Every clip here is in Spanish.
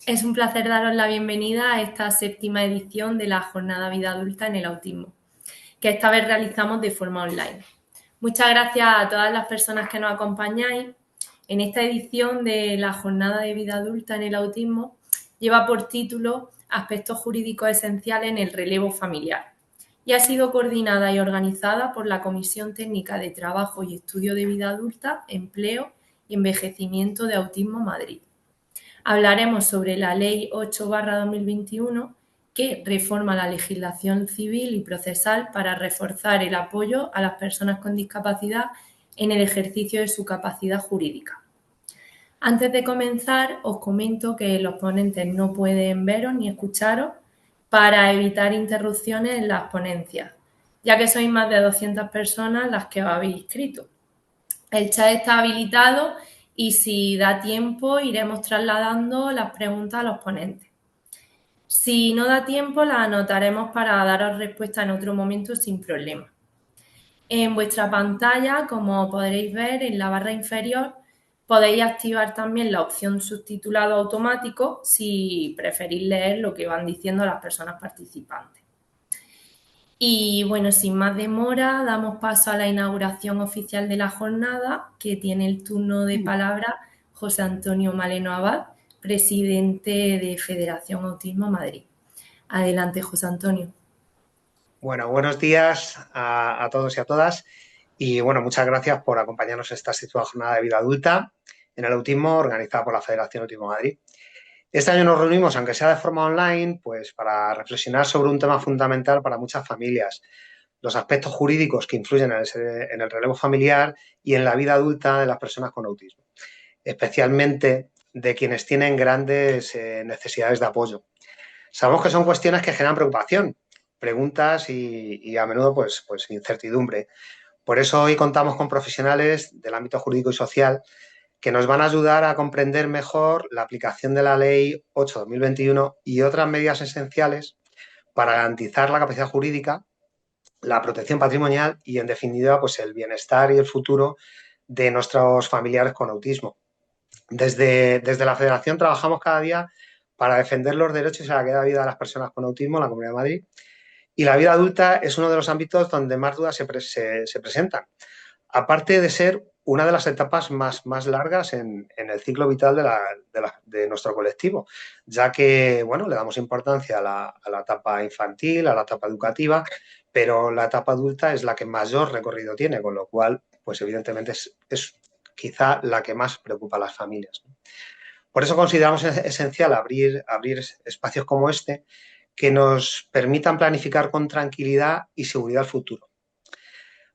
Es un placer daros la bienvenida a esta séptima edición de la Jornada Vida Adulta en el Autismo, que esta vez realizamos de forma online. Muchas gracias a todas las personas que nos acompañáis. En esta edición de la Jornada de Vida Adulta en el Autismo lleva por título Aspectos jurídicos esenciales en el relevo familiar y ha sido coordinada y organizada por la Comisión Técnica de Trabajo y Estudio de Vida Adulta, Empleo y Envejecimiento de Autismo Madrid. Hablaremos sobre la Ley 8/2021 que reforma la legislación civil y procesal para reforzar el apoyo a las personas con discapacidad en el ejercicio de su capacidad jurídica. Antes de comenzar, os comento que los ponentes no pueden veros ni escucharos para evitar interrupciones en las ponencias, ya que sois más de 200 personas las que os habéis inscrito. El chat está habilitado y si da tiempo iremos trasladando las preguntas a los ponentes. Si no da tiempo, las anotaremos para daros respuesta en otro momento sin problema. En vuestra pantalla, como podréis ver en la barra inferior, podéis activar también la opción subtitulado automático si preferís leer lo que van diciendo las personas participantes. Y bueno, sin más demora, damos paso a la inauguración oficial de la jornada, que tiene el turno de palabra José Antonio Maleno Abad, presidente de Federación Autismo Madrid. Adelante, José Antonio. Bueno, buenos días a todos y a todas. Y bueno, muchas gracias por acompañarnos en esta sexta jornada de vida adulta en el autismo organizada por la Federación Autismo Madrid. Este año nos reunimos, aunque sea de forma online, pues para reflexionar sobre un tema fundamental para muchas familias, los aspectos jurídicos que influyen en el relevo familiar y en la vida adulta de las personas con autismo, especialmente de quienes tienen grandes necesidades de apoyo. Sabemos que son cuestiones que generan preocupación, preguntas y a menudo pues incertidumbre. Por eso hoy contamos con profesionales del ámbito jurídico y social que nos van a ayudar a comprender mejor la aplicación de la Ley 8/2021 y otras medidas esenciales para garantizar la capacidad jurídica, la protección patrimonial y, en definitiva, pues el bienestar y el futuro de nuestros familiares con autismo. Desde la Federación trabajamos cada día para defender los derechos y la calidad de vida de las personas con autismo en la Comunidad de Madrid. Y la vida adulta es uno de los ámbitos donde más dudas se presentan, aparte de ser una de las etapas más largas en el ciclo vital de nuestro colectivo, ya que, bueno, le damos importancia a la etapa infantil, a la etapa educativa, pero la etapa adulta es la que mayor recorrido tiene, con lo cual, pues evidentemente es quizá la que más preocupa a las familias. Por eso consideramos esencial abrir espacios como este que nos permitan planificar con tranquilidad y seguridad el futuro.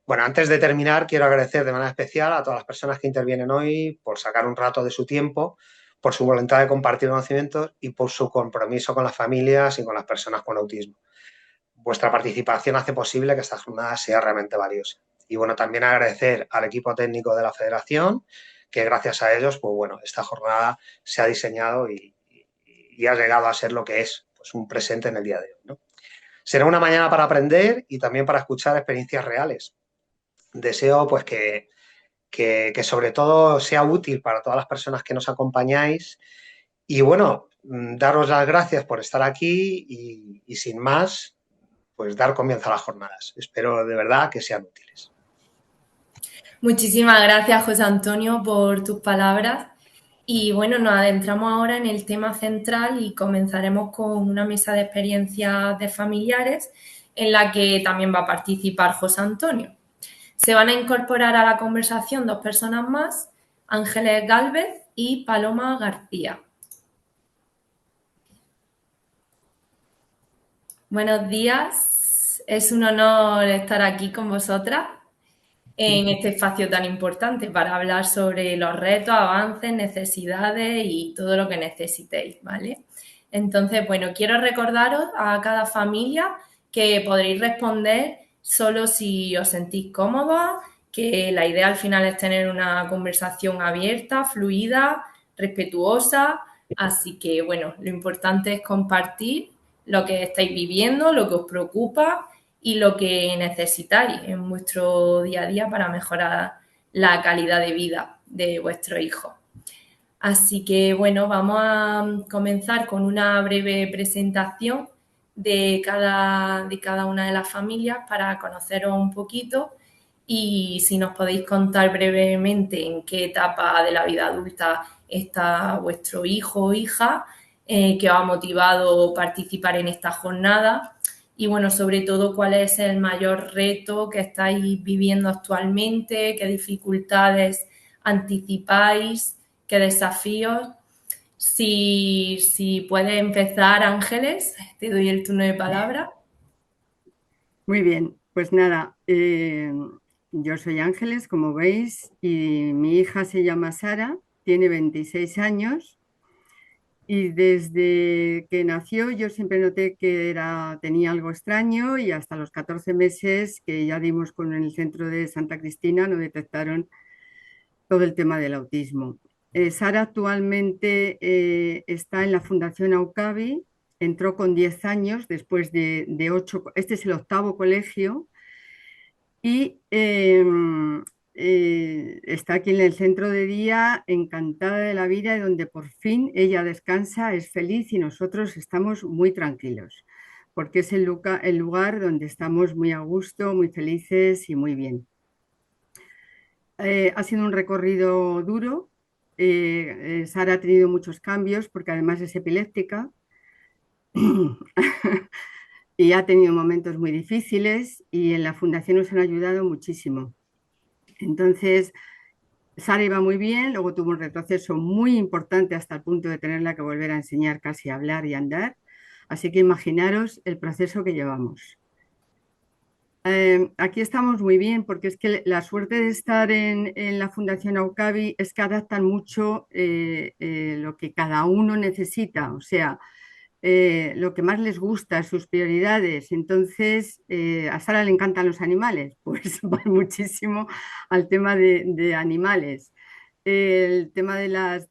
Bueno, antes de terminar, quiero agradecer de manera especial a todas las personas que intervienen hoy por sacar un rato de su tiempo, por su voluntad de compartir conocimientos y por su compromiso con las familias y con las personas con autismo. Vuestra participación hace posible que esta jornada sea realmente valiosa. Y bueno, también agradecer al equipo técnico de la Federación, que gracias a ellos, pues bueno, esta jornada se ha diseñado y ha llegado a ser lo que es, pues un presente en el día de hoy, ¿no? Será una mañana para aprender y también para escuchar experiencias reales. Deseo pues que sobre todo sea útil para todas las personas que nos acompañáis y bueno, daros las gracias por estar aquí y sin más, pues dar comienzo a las jornadas. Espero de verdad que sean útiles. Muchísimas gracias, José Antonio, por tus palabras. Y bueno, nos adentramos ahora en el tema central y comenzaremos con una mesa de experiencias de familiares en la que también va a participar José Antonio. Se van a incorporar a la conversación dos personas más, Ángeles Gálvez y Paloma García. Buenos días, es un honor estar aquí con vosotras en este espacio tan importante para hablar sobre los retos, avances, necesidades y todo lo que necesitéis, ¿vale? Entonces, bueno, quiero recordaros a cada familia que podréis responder solo si os sentís cómodos, que la idea al final es tener una conversación abierta, fluida, respetuosa, así que, bueno, lo importante es compartir lo que estáis viviendo, lo que os preocupa y lo que necesitáis en vuestro día a día para mejorar la calidad de vida de vuestro hijo. Así que bueno, vamos a comenzar con una breve presentación de cada una de las familias para conoceros un poquito y si nos podéis contar brevemente en qué etapa de la vida adulta está vuestro hijo o hija, qué os ha motivado participar en esta jornada y bueno, sobre todo cuál es el mayor reto que estáis viviendo actualmente, qué dificultades anticipáis, qué desafíos. Si puedes empezar, Ángeles, te doy el turno de palabra. Muy bien, pues nada, yo soy Ángeles, como veis, y mi hija se llama Sara, tiene 26 años y desde que nació yo siempre noté que tenía algo extraño y hasta los 14 meses que ya dimos con el centro de Santa Cristina nos detectaron todo el tema del autismo. Sara actualmente está en la Fundación Aucavi, entró con 10 años después de 8, este es el octavo colegio y está aquí en el centro de día, encantada de la vida y donde por fin ella descansa, es feliz y nosotros estamos muy tranquilos, porque es el lugar donde estamos muy a gusto, muy felices y muy bien. Ha sido un recorrido duro. Sara ha tenido muchos cambios porque además es epiléptica y ha tenido momentos muy difíciles y en la fundación nos han ayudado muchísimo. Entonces, Sara iba muy bien, luego tuvo un retroceso muy importante hasta el punto de tenerla que volver a enseñar casi a hablar y a andar. Así que imaginaros el proceso que llevamos. Aquí estamos muy bien porque es que la suerte de estar en la Fundación Aucavi es que adaptan mucho lo que cada uno necesita, o sea, lo que más les gusta, sus prioridades. Entonces, a Sara le encantan los animales, pues va muchísimo al tema de animales. El tema de las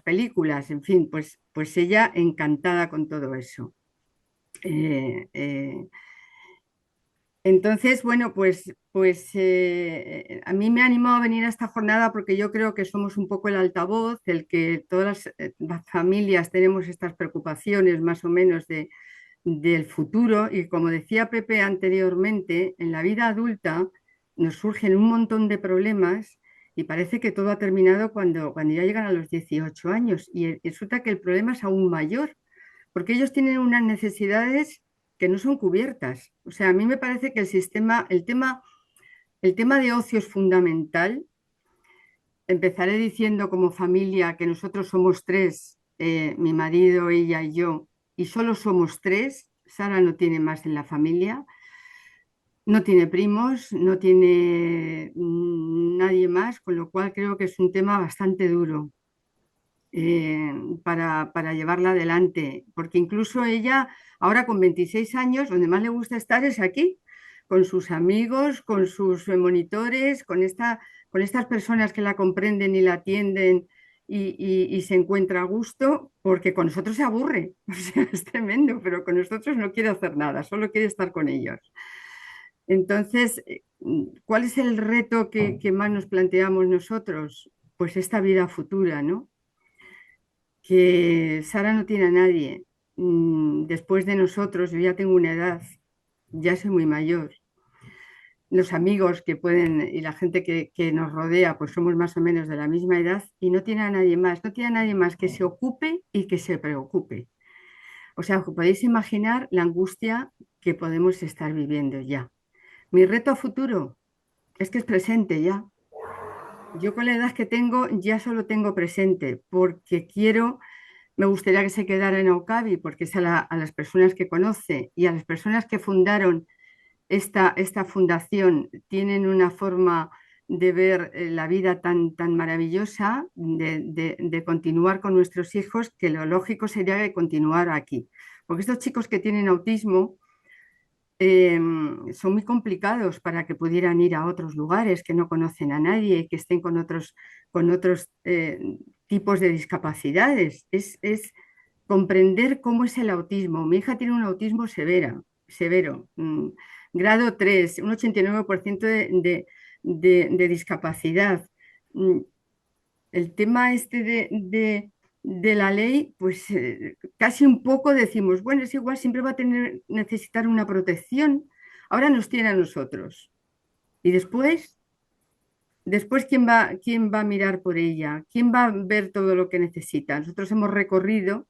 películas, en fin, pues ella encantada con todo eso. Eh, eh, entonces, bueno, a mí me ha animado a venir a esta jornada porque yo creo que somos un poco el altavoz, el que todas las familias tenemos estas preocupaciones más o menos del futuro y como decía Pepe anteriormente, en la vida adulta nos surgen un montón de problemas y parece que todo ha terminado cuando ya llegan a los 18 años y resulta que el problema es aún mayor porque ellos tienen unas necesidades que no son cubiertas. O sea, a mí me parece que el tema de ocio es fundamental. Empezaré diciendo como familia que nosotros somos tres, mi marido, ella y yo, y solo somos tres. Sara no tiene más en la familia, no tiene primos, no tiene nadie más, con lo cual creo que es un tema bastante duro para llevarla adelante, porque incluso ella, ahora con 26 años, donde más le gusta estar es aquí, con sus amigos, con sus monitores, con estas personas que la comprenden y la atienden y se encuentra a gusto, porque con nosotros se aburre, o sea, es tremendo, pero con nosotros no quiere hacer nada, solo quiere estar con ellos. Entonces, ¿cuál es el reto que más nos planteamos nosotros? Pues esta vida futura, ¿no? Que Sara no tiene a nadie. Después de nosotros, yo ya tengo una edad, ya soy muy mayor. Los amigos que pueden y la gente que nos rodea, pues somos más o menos de la misma edad y no tiene a nadie más, no tiene a nadie más que se ocupe y que se preocupe. O sea, podéis imaginar la angustia que podemos estar viviendo ya. Mi reto a futuro es que es presente ya. Yo con la edad que tengo ya solo tengo presente porque me gustaría que se quedara en Aucavi porque es a las personas que conoce y a las personas que fundaron esta fundación tienen una forma de ver la vida tan maravillosa, de continuar con nuestros hijos, que lo lógico sería que continuar aquí. Porque estos chicos que tienen autismo son muy complicados para que pudieran ir a otros lugares que no conocen a nadie, que estén con otros tipos de discapacidades. Es comprender cómo es el autismo. Mi hija tiene un autismo severo, grado 3, un 89% de discapacidad. el tema este de la ley, pues casi un poco decimos, bueno, es igual, siempre va a necesitar una protección. Ahora nos tiene a nosotros. Y después quién va a mirar por ella? ¿Quién va a ver todo lo que necesita? Nosotros hemos recorrido,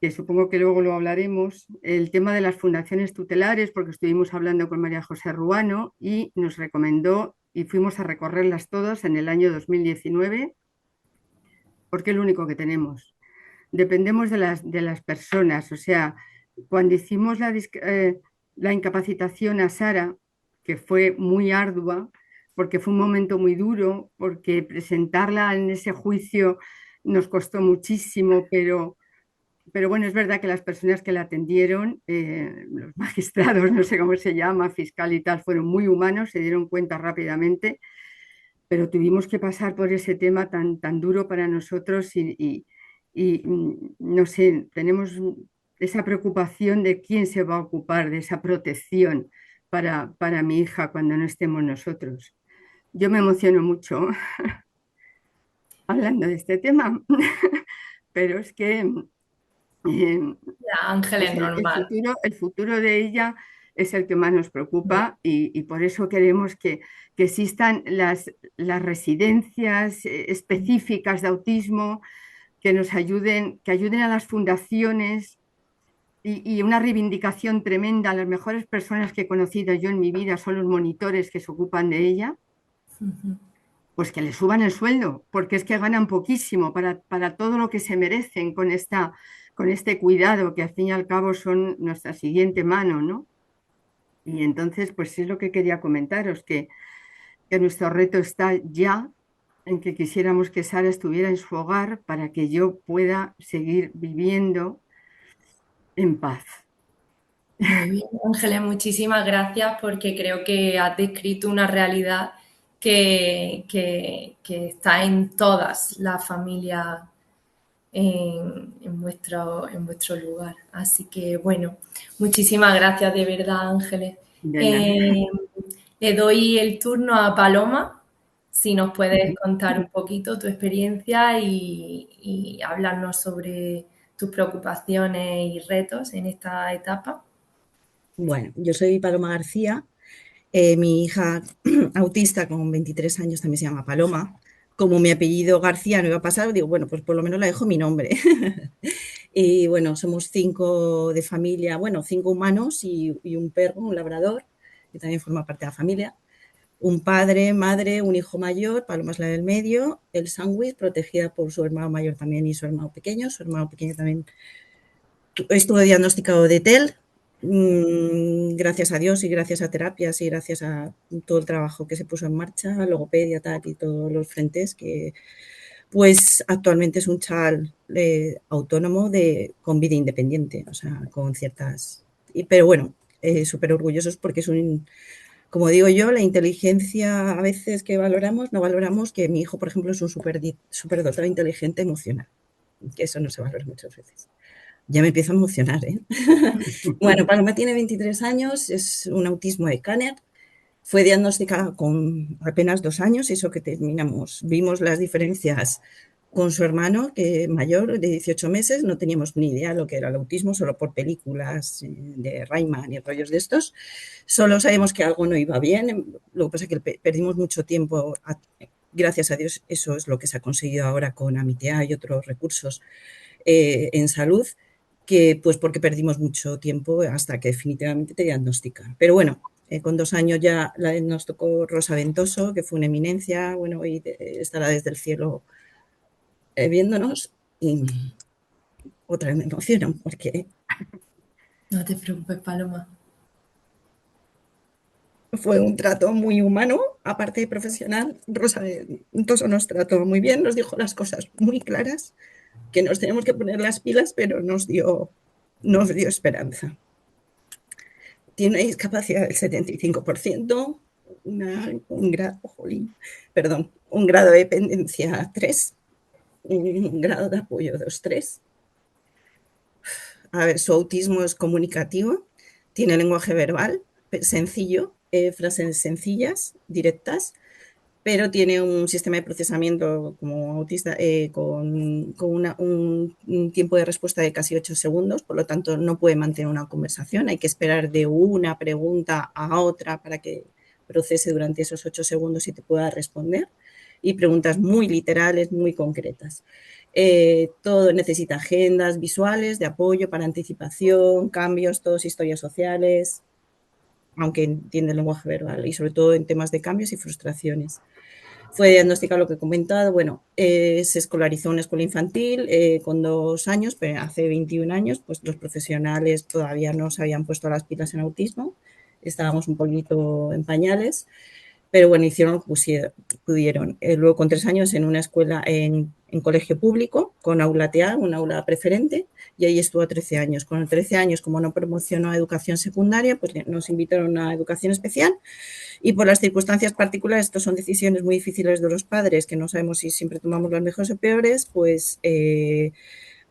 que supongo que luego lo hablaremos, el tema de las fundaciones tutelares, porque estuvimos hablando con María José Ruano y nos recomendó y fuimos a recorrerlas todas en el año 2019, porque es lo único que tenemos. Dependemos de las personas, o sea, cuando hicimos la incapacitación a Sara, que fue muy ardua, porque fue un momento muy duro, porque presentarla en ese juicio nos costó muchísimo, pero bueno, es verdad que las personas que la atendieron, los magistrados, no sé cómo se llama, fiscal y tal, fueron muy humanos, se dieron cuenta rápidamente, pero tuvimos que pasar por ese tema tan duro para nosotros no sé, tenemos esa preocupación de quién se va a ocupar de esa protección para mi hija cuando no estemos nosotros. Yo me emociono mucho hablando de este tema, pero es que Ya, Ángel, es pues normal. el futuro de ella es el que más nos preocupa y por eso queremos que existan las residencias específicas de autismo que nos ayuden, que ayuden a las fundaciones y una reivindicación tremenda. Las mejores personas que he conocido yo en mi vida son los monitores que se ocupan de ella, pues que le suban el sueldo, porque es que ganan poquísimo para todo lo que se merecen con este cuidado, que al fin y al cabo son nuestra siguiente mano, ¿no? Y entonces, pues es lo que quería comentaros, que nuestro reto está ya en que quisiéramos que Sara estuviera en su hogar para que yo pueda seguir viviendo en paz. Muy bien, Ángeles, muchísimas gracias porque creo que has descrito una realidad que está en todas las familias en vuestro lugar. Así que, bueno, muchísimas gracias de verdad, Ángeles. De nada. Eh, Le doy el turno a Paloma, si nos puedes contar un poquito tu experiencia y hablarnos sobre tus preocupaciones y retos en esta etapa. Bueno, yo soy Paloma García. Mi hija autista con 23 años también se llama Paloma. Como mi apellido García no iba a pasar, digo, bueno, pues por lo menos le dejo mi nombre. Y bueno, somos 5 de familia, bueno, 5 humanos y un perro, un labrador, que también forma parte de la familia. Un padre, madre, un hijo mayor, Paloma es la del medio, el sándwich, protegida por su hermano mayor también y su hermano pequeño. Su hermano pequeño también estuvo diagnosticado de TEL, gracias a Dios y gracias a terapias y gracias a todo el trabajo que se puso en marcha, logopedia, tal, y todos los frentes, que pues actualmente es un chaval autónomo con vida independiente, o sea, con ciertas... pero bueno, súper orgullosos porque es un... Como digo yo, la inteligencia a veces que valoramos, no valoramos que mi hijo, por ejemplo, es un superdotado inteligente emocional, que eso no se valora muchas veces. Ya me empiezo a emocionar, ¿eh? Bueno, Paloma tiene 23 años, es un autismo de Kanner. Fue diagnosticada con apenas 2 años, eso que vimos las diferencias con su hermano, que mayor, de 18 meses, no teníamos ni idea de lo que era el autismo, solo por películas de Rayman y rollos de estos. Solo sabemos que algo no iba bien, lo que pasa es que perdimos mucho tiempo. Gracias a Dios, eso es lo que se ha conseguido ahora con Amitea y otros recursos en salud, que pues porque perdimos mucho tiempo hasta que definitivamente te diagnostican. Pero bueno, con 2 años ya nos tocó Rosa Ventoso, que fue una eminencia, bueno, hoy estará desde el cielo viéndonos y otra vez me emociono porque No te preocupes, Paloma. fue un trato muy humano, aparte de profesional. Rosa Ventoso nos trató muy bien, nos dijo las cosas muy claras, que nos tenemos que poner las pilas, pero nos dio esperanza. Tiene una discapacidad del 75%, un grado de dependencia 3, un grado de apoyo 2-3. A ver, su autismo es comunicativo, tiene lenguaje verbal sencillo, frases sencillas, directas, pero tiene un sistema de procesamiento como autista con un tiempo de respuesta de casi 8 segundos, por lo tanto no puede mantener una conversación, hay que esperar de una pregunta a otra para que procese durante esos 8 segundos y te pueda responder, y preguntas muy literales, muy concretas. Todo necesita agendas visuales de apoyo para anticipación, cambios, todas historias sociales, aunque entiende el lenguaje verbal, y sobre todo en temas de cambios y frustraciones. Fue diagnosticado lo que he comentado, bueno, se escolarizó en una escuela infantil con 2 años, pero hace 21 años, pues los profesionales todavía no se habían puesto las pilas en autismo, estábamos un poquito en pañales, pero bueno, hicieron lo que pudieron. Luego, con 3 años, en una escuela, en colegio público, con aula TEA, un aula preferente, y ahí estuvo 13 años. Con 13 años, como no promocionó a educación secundaria, pues nos invitaron a educación especial, y por las circunstancias particulares, estas son decisiones muy difíciles de los padres, que no sabemos si siempre tomamos las mejores o peores, pues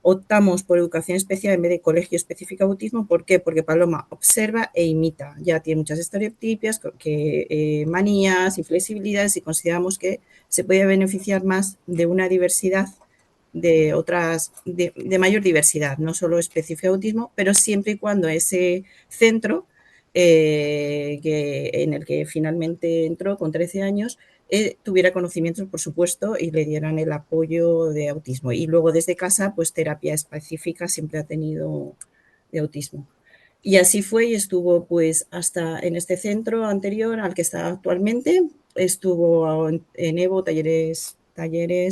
optamos por educación especial en vez de colegio específico de autismo. ¿Por qué? Porque Paloma observa e imita. Ya tiene muchas estereotipias, manías, inflexibilidades, y consideramos que se puede beneficiar más de una diversidad de otras, de mayor diversidad, no solo específico de autismo, pero siempre y cuando ese centro en el que finalmente entró con 13 años tuviera conocimientos, por supuesto, y le dieran el apoyo de autismo. Y luego desde casa, pues terapia específica siempre ha tenido de autismo. Y así fue, y estuvo pues hasta en este centro anterior al que está actualmente, estuvo en EVO, talleres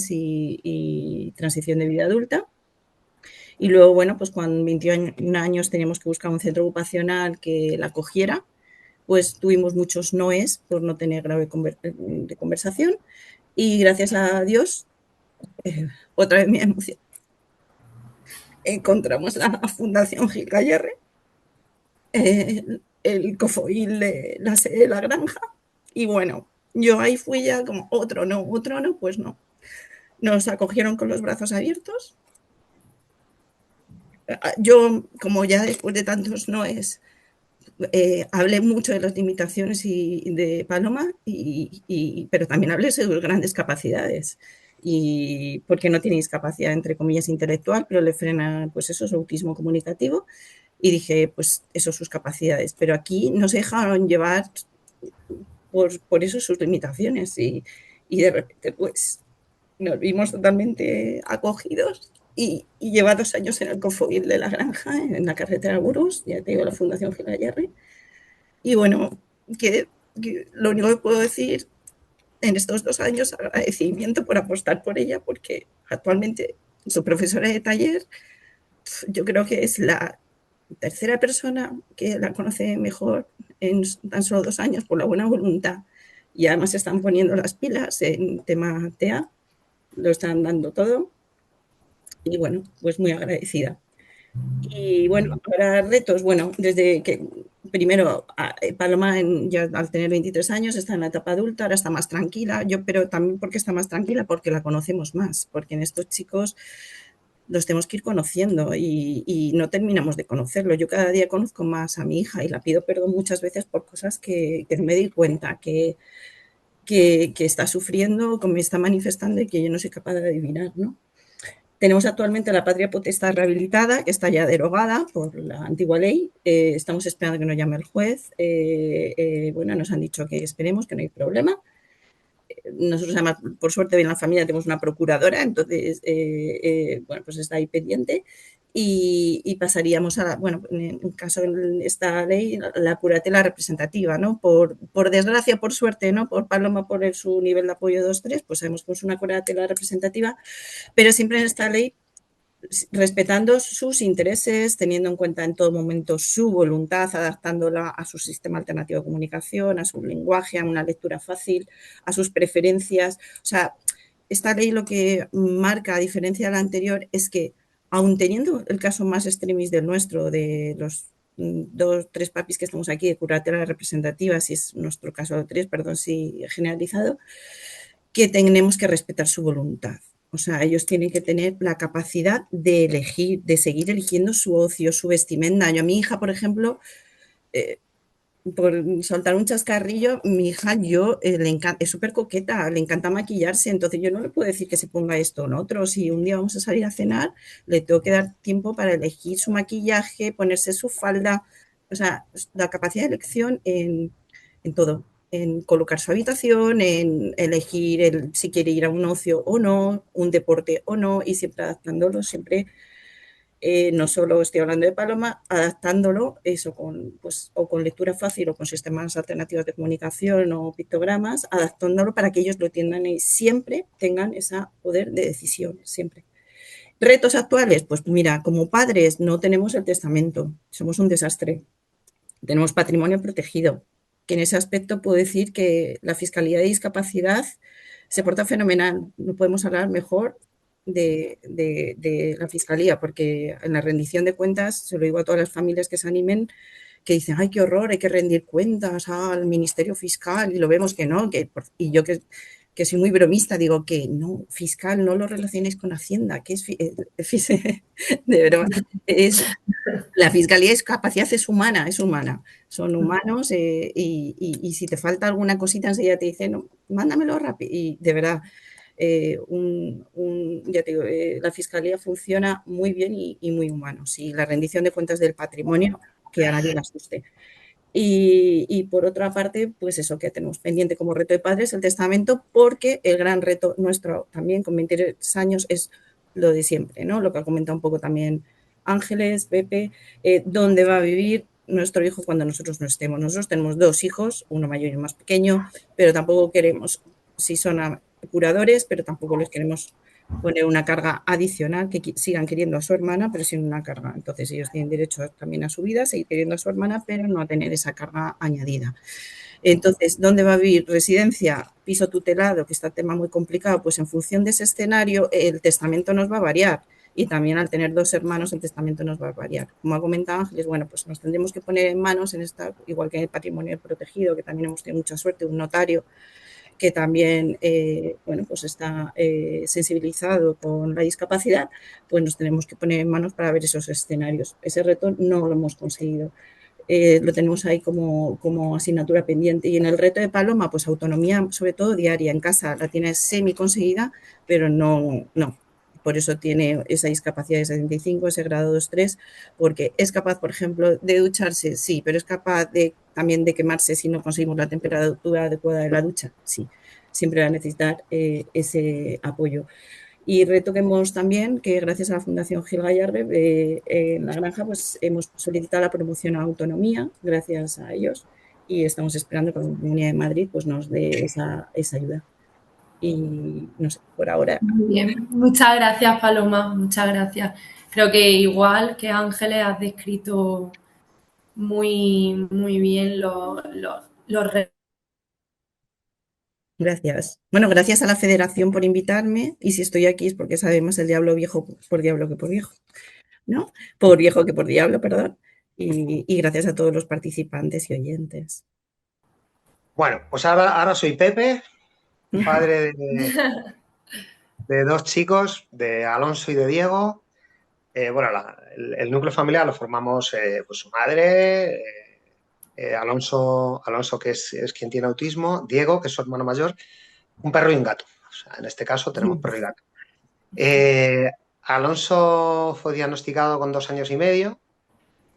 y transición de vida adulta. Y luego, bueno, pues cuando 21 años teníamos que buscar un centro ocupacional que la acogiera, pues tuvimos muchos noes por no tener grado de conversación, y gracias a Dios, otra vez mi emoción, encontramos la Fundación Gil Gayarre, el COFOIL de la sede de la granja, y bueno, yo ahí fui ya como otro no, pues no. Nos acogieron con los brazos abiertos. Yo, como ya después de tantos noes, hablé mucho de las limitaciones de Paloma, pero también hablé de sus grandes capacidades. Y porque no tiene discapacidad, entre comillas, intelectual, pero le frena, pues eso, su autismo comunicativo. Y dije, pues eso, sus capacidades. Pero aquí nos dejaron llevar por eso sus limitaciones. Y de repente, pues nos vimos totalmente acogidos, y lleva 2 años en el Cofoil de la granja, en la carretera de Burgos, ya te digo, la Fundación Gil Gayarre. Y bueno, que lo único que puedo decir en estos 2 años, agradecimiento por apostar por ella, porque actualmente su profesora de taller, yo creo que es la tercera persona que la conoce mejor en tan solo 2 años, por la buena voluntad. Y además se están poniendo las pilas en tema TEA, lo están dando todo. Y bueno, pues muy agradecida. Y bueno, ahora retos, bueno, desde que primero Paloma ya al tener 23 años está en la etapa adulta, ahora está más tranquila, pero también porque está más tranquila, porque la conocemos más, porque en estos chicos los tenemos que ir conociendo y no terminamos de conocerlo. Yo cada día conozco más a mi hija y la pido perdón muchas veces por cosas que me di cuenta que está sufriendo, que me está manifestando y que yo no soy capaz de adivinar, ¿no? Tenemos actualmente la patria potestad rehabilitada, que está ya derogada por la antigua ley. Estamos esperando que nos llame el juez. Bueno, nos han dicho que esperemos, que no hay problema. Nosotros, además, por suerte, en la familia tenemos una procuradora, entonces, bueno, pues está ahí pendiente. Y pasaríamos a, bueno, en caso de esta ley, la curatela representativa, ¿no? Por desgracia, por suerte, ¿no? Por Paloma, por su nivel de apoyo 2-3, pues sabemos que es una curatela representativa, pero siempre en esta ley respetando sus intereses, teniendo en cuenta en todo momento su voluntad, adaptándola a su sistema alternativo de comunicación, a su lenguaje, a una lectura fácil, a sus preferencias. O sea, esta ley lo que marca, a diferencia de la anterior, es que, aun teniendo el caso más extremis del nuestro, de los 2-3 papis que estamos aquí de curatela representativa, si es nuestro caso de 3, perdón, si he generalizado, que tenemos que respetar su voluntad. O sea, ellos tienen que tener la capacidad de elegir, de seguir eligiendo su ocio, su vestimenta. Yo a mi hija, por ejemplo, por soltar un chascarrillo, mi hija, es súper coqueta, le encanta maquillarse, entonces yo no le puedo decir que se ponga esto o no otro. Si un día vamos a salir a cenar, le tengo que dar tiempo para elegir su maquillaje, ponerse su falda, o sea, la capacidad de elección en todo, en colocar su habitación, en elegir si quiere ir a un ocio o no, un deporte o no, y siempre adaptándolo, siempre no solo estoy hablando de Paloma, adaptándolo eso pues, o con lectura fácil o con sistemas alternativos de comunicación o pictogramas, adaptándolo para que ellos lo entiendan y siempre tengan ese poder de decisión, siempre. Retos actuales, pues mira, como padres no tenemos el testamento, somos un desastre, tenemos patrimonio protegido, que en ese aspecto puedo decir que la Fiscalía de Discapacidad se porta fenomenal, no podemos hablar mejor de la Fiscalía, porque en la rendición de cuentas, se lo digo a todas las familias que se animen, que dicen, ay, qué horror, hay que rendir cuentas al Ministerio Fiscal, y lo vemos que no, y yo que soy muy bromista, digo que no, fiscal, no lo relacionéis con Hacienda, que es, de broma, la Fiscalía es capacidad, es humana, son humanos y si te falta alguna cosita enseguida te dicen, no, mándamelo rápido, y de verdad, ya te digo, la Fiscalía funciona muy bien y muy humano. Y la rendición de cuentas del patrimonio, que a nadie le asuste. Y por otra parte, pues eso que tenemos pendiente como reto de padres, el testamento, porque el gran reto nuestro también con 23 años es lo de siempre, ¿no? Lo que ha comentado un poco también Ángeles, Pepe, dónde va a vivir nuestro hijo cuando nosotros no estemos. Nosotros tenemos 2 hijos, uno mayor y uno más pequeño, pero tampoco queremos, si son curadores, pero tampoco les queremos poner una carga adicional, que sigan queriendo a su hermana, pero sin una carga. Entonces ellos tienen derecho también a su vida, seguir queriendo a su hermana, pero no a tener esa carga añadida. Entonces, ¿dónde va a vivir? Residencia, piso tutelado, que está el tema muy complicado, pues en función de ese escenario el testamento nos va a variar. Y también al tener 2 hermanos el testamento nos va a variar. Como ha comentado Ángeles, bueno, pues nos tendremos que poner en manos en esta, igual que en el patrimonio protegido, que también hemos tenido mucha suerte, un notario que también bueno, pues está sensibilizado con la discapacidad, pues nos tenemos que poner en manos para ver esos escenarios. Ese reto no lo hemos conseguido. Lo tenemos ahí como asignatura pendiente. Y en el reto de Paloma, pues autonomía, sobre todo diaria, en casa la tiene semi conseguida, pero no. Por eso tiene esa discapacidad de 75, ese grado 2-3, porque es capaz, por ejemplo, de ducharse, sí, pero es capaz también de quemarse si no conseguimos la temperatura adecuada de la ducha, sí. Siempre va a necesitar ese apoyo. Y retoquemos también que gracias a la Fundación Gil Gallarre en la granja pues hemos solicitado la promoción a autonomía gracias a ellos y estamos esperando que la Comunidad de Madrid pues nos dé esa ayuda. Y no sé, por ahora. Muy bien, muchas gracias Paloma, muchas gracias. Creo que igual que Ángeles has descrito muy, muy bien los retos. Gracias. Bueno, gracias a la Federación por invitarme y si estoy aquí es porque sabemos el diablo viejo por diablo que por viejo, ¿no? Por viejo que por diablo, perdón. Y gracias a todos los participantes y oyentes. Bueno, pues ahora soy Pepe, padre de 2 chicos, de Alonso y de Diego. Bueno, el núcleo familiar lo formamos pues su madre, Alonso que es quien tiene autismo, Diego, que es su hermano mayor, un perro y un gato. O sea, en este caso tenemos perro y gato. Alonso fue diagnosticado con 2 años y medio.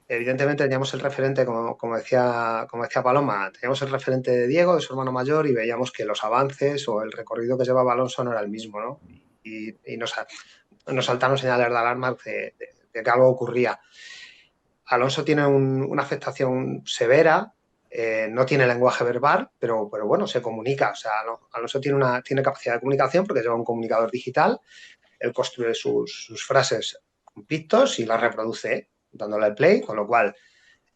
Evidentemente teníamos el referente, como decía Paloma, teníamos el referente de Diego, de su hermano mayor, y veíamos que los avances o el recorrido que llevaba Alonso no era el mismo, ¿no? Y nos saltaron señales de alarma de que algo ocurría. Alonso tiene una afectación severa, no tiene lenguaje verbal, pero bueno, se comunica. O sea, Alonso tiene capacidad de comunicación porque lleva un comunicador digital. Él construye sus frases con pictos y las reproduce dándole al play, con lo cual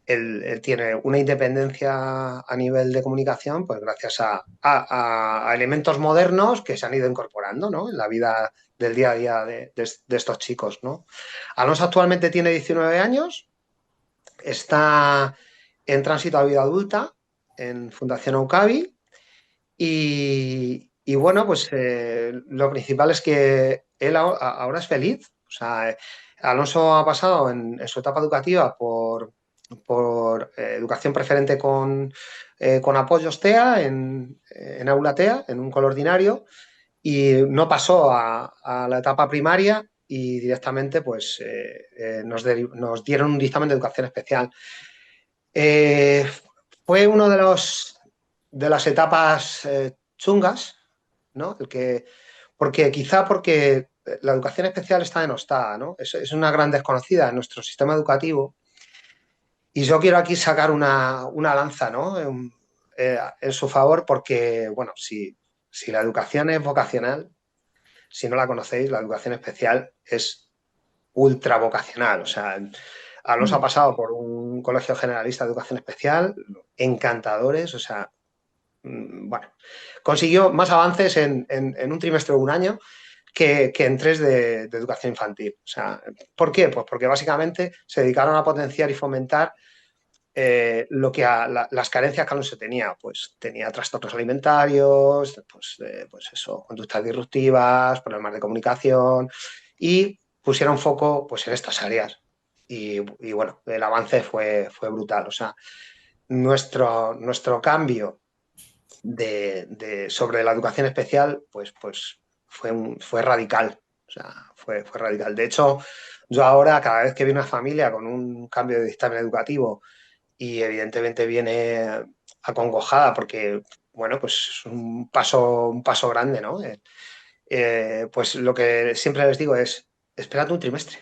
él tiene una independencia a nivel de comunicación, pues gracias a elementos modernos que se han ido incorporando, ¿no? En la vida del día a día de estos chicos, ¿no? Alonso actualmente tiene 19 años, está en tránsito a vida adulta en Fundación Aucavi y bueno, pues lo principal es que él ahora es feliz. O sea, Alonso ha pasado en su etapa educativa por por educación preferente con apoyos TEA en aula TEA, en un colo ordinario, y no pasó a la etapa primaria y directamente pues, nos dieron un dictamen de educación especial. Fue uno de las etapas chungas, ¿no? Porque la educación especial está denostada, ¿no? Es una gran desconocida en nuestro sistema educativo. Y yo quiero aquí sacar una lanza, ¿no? En su favor, porque, bueno, si la educación es vocacional, si no la conocéis, la educación especial es ultra vocacional. O sea, Alonso ha pasado por un colegio generalista de educación especial, encantadores, o sea, bueno, consiguió más avances en un trimestre o un año que en 3 de educación infantil. O sea, ¿por qué? Pues porque básicamente se dedicaron a potenciar y fomentar las carencias que Alonso tenía. Pues tenía trastornos alimentarios, pues eso, conductas disruptivas, problemas de comunicación, y pusieron foco pues en estas áreas. Y bueno, el avance fue brutal. O sea, nuestro cambio sobre la educación especial pues fue radical. O sea, fue radical. De hecho, yo ahora, cada vez que veo una familia con un cambio de dictamen educativo y evidentemente viene acongojada porque, bueno, pues es un paso grande, ¿no? Pues lo que siempre les digo es, esperad un trimestre.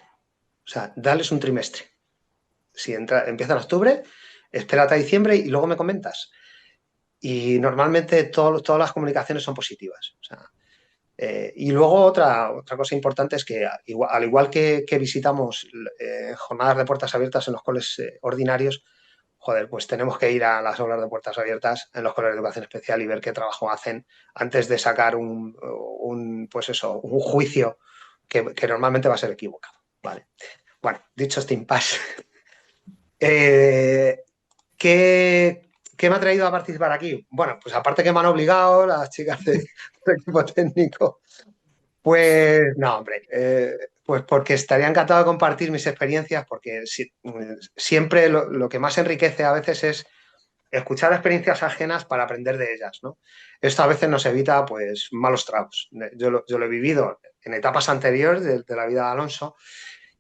O sea, darles un trimestre. Si empieza en octubre, espérate a diciembre y luego me comentas. Y normalmente todas las comunicaciones son positivas. O sea, y luego otra cosa importante es que, al igual que visitamos jornadas de puertas abiertas en los coles ordinarios, joder, pues tenemos que ir a las aulas de puertas abiertas en los colegios de educación especial y ver qué trabajo hacen antes de sacar pues eso, un juicio que normalmente va a ser equivocado. Vale. Bueno, dicho este impasse, ¿qué me ha traído a participar aquí? Bueno, pues aparte que me han obligado las chicas del equipo técnico, pues no, hombre, pues porque estaría encantado de compartir mis experiencias, porque siempre lo que más enriquece a veces es escuchar experiencias ajenas para aprender de ellas, ¿no? Esto a veces nos evita pues malos tragos. Yo lo he vivido en etapas anteriores de la vida de Alonso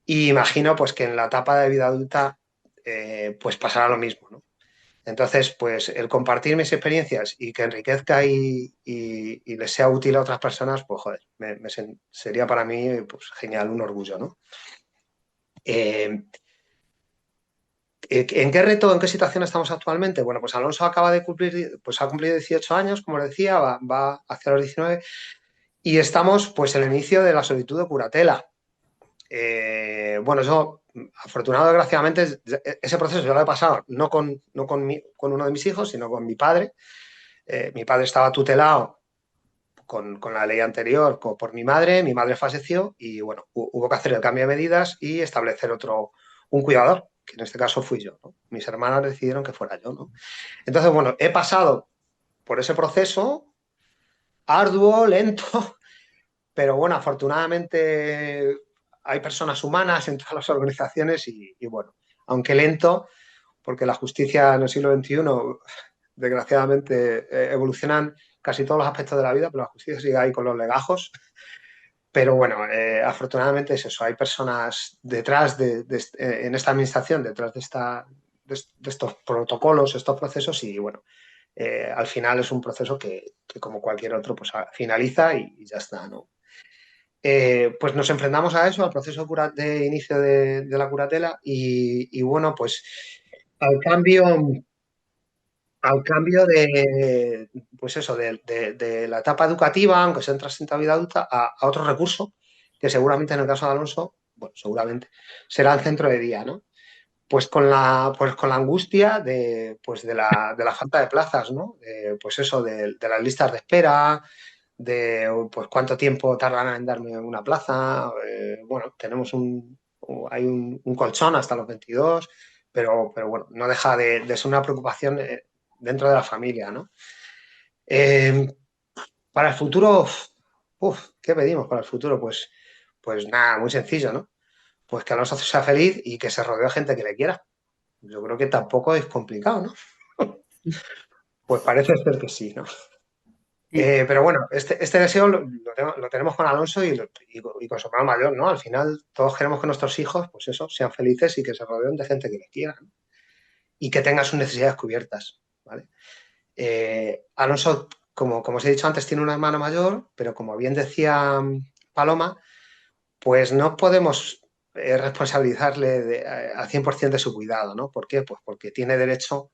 y imagino pues que en la etapa de vida adulta pues pasará lo mismo, ¿no? Entonces, pues el compartir mis experiencias y que enriquezca y les sea útil a otras personas, pues joder, sería para mí pues, genial, un orgullo, ¿no? ¿En qué reto, en qué situación estamos actualmente? Bueno, pues Alonso acaba de cumplir, pues ha cumplido 18 años, como le decía, va hacia los 19 y estamos pues en el inicio de la solitud de curatela. Bueno, yo afortunadamente, desgraciadamente, ese proceso yo lo he pasado no con uno de mis hijos, sino con mi padre. Mi padre estaba tutelado con la ley anterior por mi madre falleció y bueno, hubo que hacer el cambio de medidas y establecer un cuidador, que en este caso fui yo, ¿no? Mis hermanas decidieron que fuera yo, ¿no? Entonces, bueno, he pasado por ese proceso arduo, lento, pero bueno, afortunadamente hay personas humanas en todas las organizaciones y bueno, aunque lento, porque la justicia en el siglo XXI, desgraciadamente, evolucionan casi todos los aspectos de la vida, pero la justicia sigue ahí con los legajos. Pero bueno, afortunadamente es eso, hay personas detrás en esta administración, detrás de estos protocolos, estos procesos y bueno, al final es un proceso que como cualquier otro pues finaliza y ya está, ¿no? Pues nos enfrentamos a eso, al proceso de inicio de la curatela y bueno, pues al cambio pues eso, de la etapa educativa, aunque se entra en vida adulta, a otro recurso que seguramente en el caso de Alonso, bueno, seguramente será el centro de día, ¿no? Pues con la angustia de la falta de plazas, ¿no? Pues eso, de las listas de espera, de pues cuánto tiempo tardan en darme una plaza. Bueno, hay un colchón hasta los 22, pero bueno, no deja de ser una preocupación dentro de la familia, ¿no? Para el futuro, ¿qué pedimos para el futuro? Pues nada, muy sencillo, ¿no? Pues que Alonso sea feliz y que se rodee de gente que le quiera. yo creo que tampoco es complicado, ¿no? Pues parece ser que sí, ¿no? Pero bueno, este deseo lo tenemos con Alonso y con su hermano mayor, ¿no? Al final todos queremos que nuestros hijos, pues eso, sean felices y que se rodeen de gente que les quiera, ¿no? Y que tengan sus necesidades cubiertas, ¿vale? Alonso, como os he dicho antes, tiene una hermana mayor, pero como bien decía Paloma, pues no podemos responsabilizarle al 100% de su cuidado, ¿no? ¿Por qué? Pues porque tiene derecho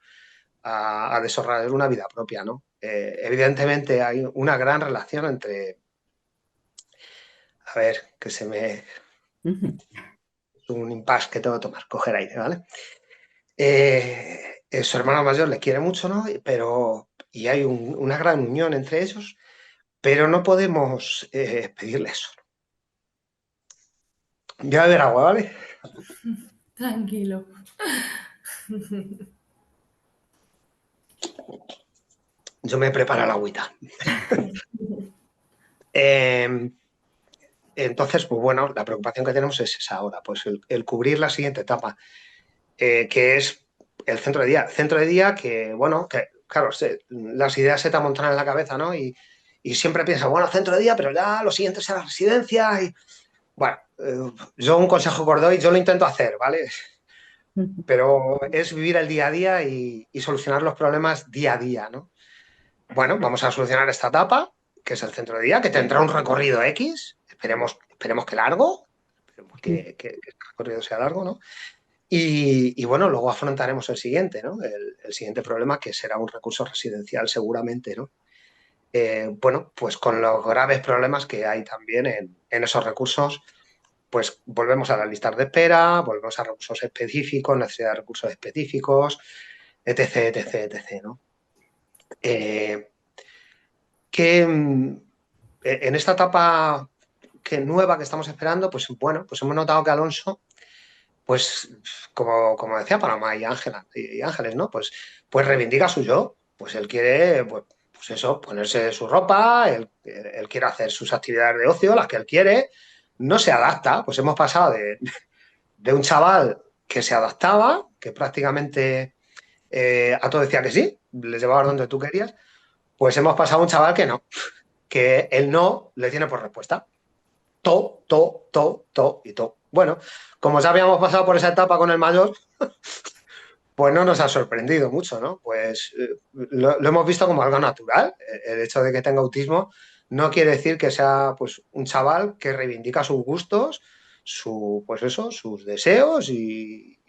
a desarrollar una vida propia, ¿no? Evidentemente hay una gran relación entre... A ver, que se me... Es un impasse que tengo que tomar, coger aire, ¿vale? Su hermano mayor le quiere mucho, ¿no? Y hay una gran unión entre ellos, pero no podemos pedirle eso. Voy a beber agua, ¿vale? Tranquilo. Yo me preparo la agüita. Entonces, pues bueno, la preocupación que tenemos es esa ahora, pues el cubrir la siguiente etapa, que es el centro de día. Centro de día que, bueno, que claro, las ideas se te amontonan en la cabeza, ¿no? Y siempre piensas, bueno, centro de día, pero ya lo siguiente es la residencia. Y bueno, yo un consejo que os doy, yo lo intento hacer, ¿vale? Pero es vivir el día a día y solucionar los problemas día a día, ¿no? Bueno, vamos a solucionar esta etapa, que es el centro de día, que tendrá un recorrido X, esperemos que largo, esperemos que el recorrido sea largo, ¿no? Y bueno, luego afrontaremos el siguiente, ¿no? El siguiente problema, que será un recurso residencial seguramente, ¿no? Bueno, pues con los graves problemas que hay también en esos recursos, pues volvemos a las listas de espera, volvemos a recursos específicos, necesidad de recursos específicos, etc., etc., etc., ¿no? Que en esta etapa nueva que estamos esperando, pues bueno, pues hemos notado que Alonso, pues como decía Paloma y Ángeles, ¿no? Pues reivindica su yo, pues él quiere, pues eso, ponerse su ropa, él quiere hacer sus actividades de ocio, las que él quiere, no se adapta, pues hemos pasado de un chaval que se adaptaba, que prácticamente a todo decía que sí, le llevabas donde tú querías, pues hemos pasado a un chaval que no, que el no le tiene por respuesta. To y to. Bueno, como ya habíamos pasado por esa etapa con el mayor, pues no nos ha sorprendido mucho, ¿no? Pues lo hemos visto como algo natural. El hecho de que tenga autismo no quiere decir que sea pues un chaval que reivindica sus gustos, pues eso, sus deseos y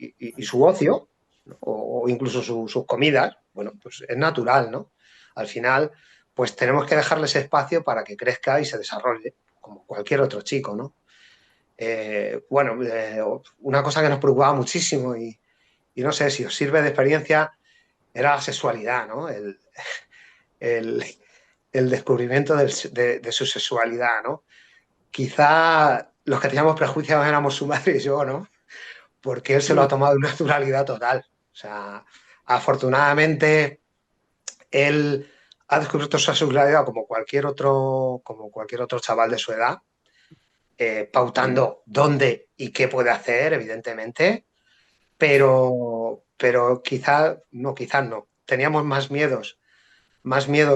su ocio, ¿no? O incluso sus comidas. Bueno, pues es natural, ¿no? Al final, pues tenemos que dejarle ese espacio para que crezca y se desarrolle, como cualquier otro chico, ¿no? Bueno, una cosa que nos preocupaba muchísimo y no sé si os sirve de experiencia era la sexualidad, ¿no? El descubrimiento de su sexualidad, ¿no? Quizá los que teníamos prejuicios éramos su madre y yo, ¿no? Porque él se lo ha tomado de una naturalidad total. O sea, afortunadamente él ha descubierto su sexualidad como cualquier otro chaval de su edad, pautando dónde y qué puede hacer, evidentemente, pero quizás no. Teníamos más miedos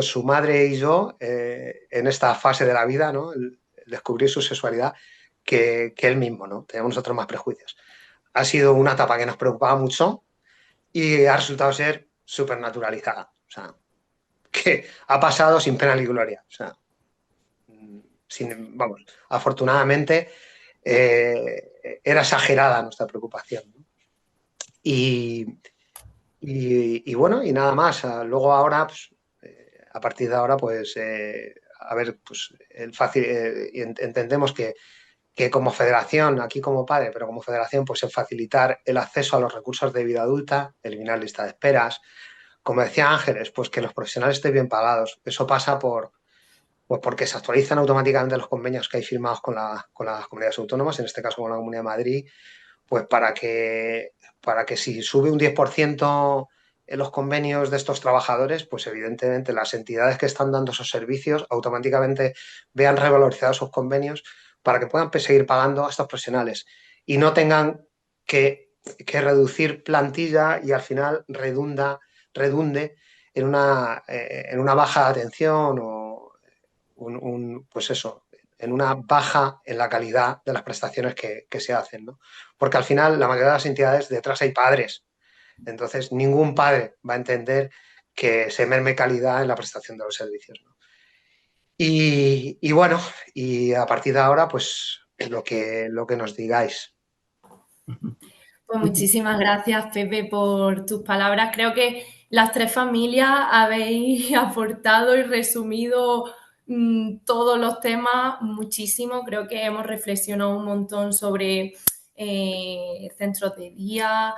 su madre y yo en esta fase de la vida, ¿no? El descubrir su sexualidad que él mismo, ¿no? Teníamos nosotros más prejuicios. Ha sido una etapa que nos preocupaba mucho y ha resultado ser súper naturalizada. O sea, que ha pasado sin pena ni gloria. O sea, vamos, afortunadamente era exagerada nuestra preocupación, ¿no? Y bueno, y nada más. Luego ahora, pues, a partir de ahora, pues, a ver, pues entendemos que como federación, aquí como padre, pero como federación, pues el facilitar el acceso a los recursos de vida adulta, eliminar lista de esperas. Como decía Ángeles, pues que los profesionales estén bien pagados. Eso pasa porque se actualizan automáticamente los convenios que hay firmados con las comunidades autónomas, en este caso con la Comunidad de Madrid, pues para que si sube un 10% en los convenios de estos trabajadores, pues evidentemente las entidades que están dando esos servicios automáticamente vean revalorizados sus convenios para que puedan seguir pagando a estos profesionales y no tengan que que reducir plantilla y al final redunde en una baja de atención o pues eso, en una baja en la calidad de las prestaciones que se hacen, ¿no? Porque al final la mayoría de las entidades detrás hay padres, entonces ningún padre va a entender que se merme calidad en la prestación de los servicios, ¿no? Y bueno, y a partir de ahora, pues lo que nos digáis. Pues muchísimas gracias, Pepe, por tus palabras. Creo que las tres familias habéis aportado y resumido todos los temas muchísimo. Creo que hemos reflexionado un montón sobre centros de día,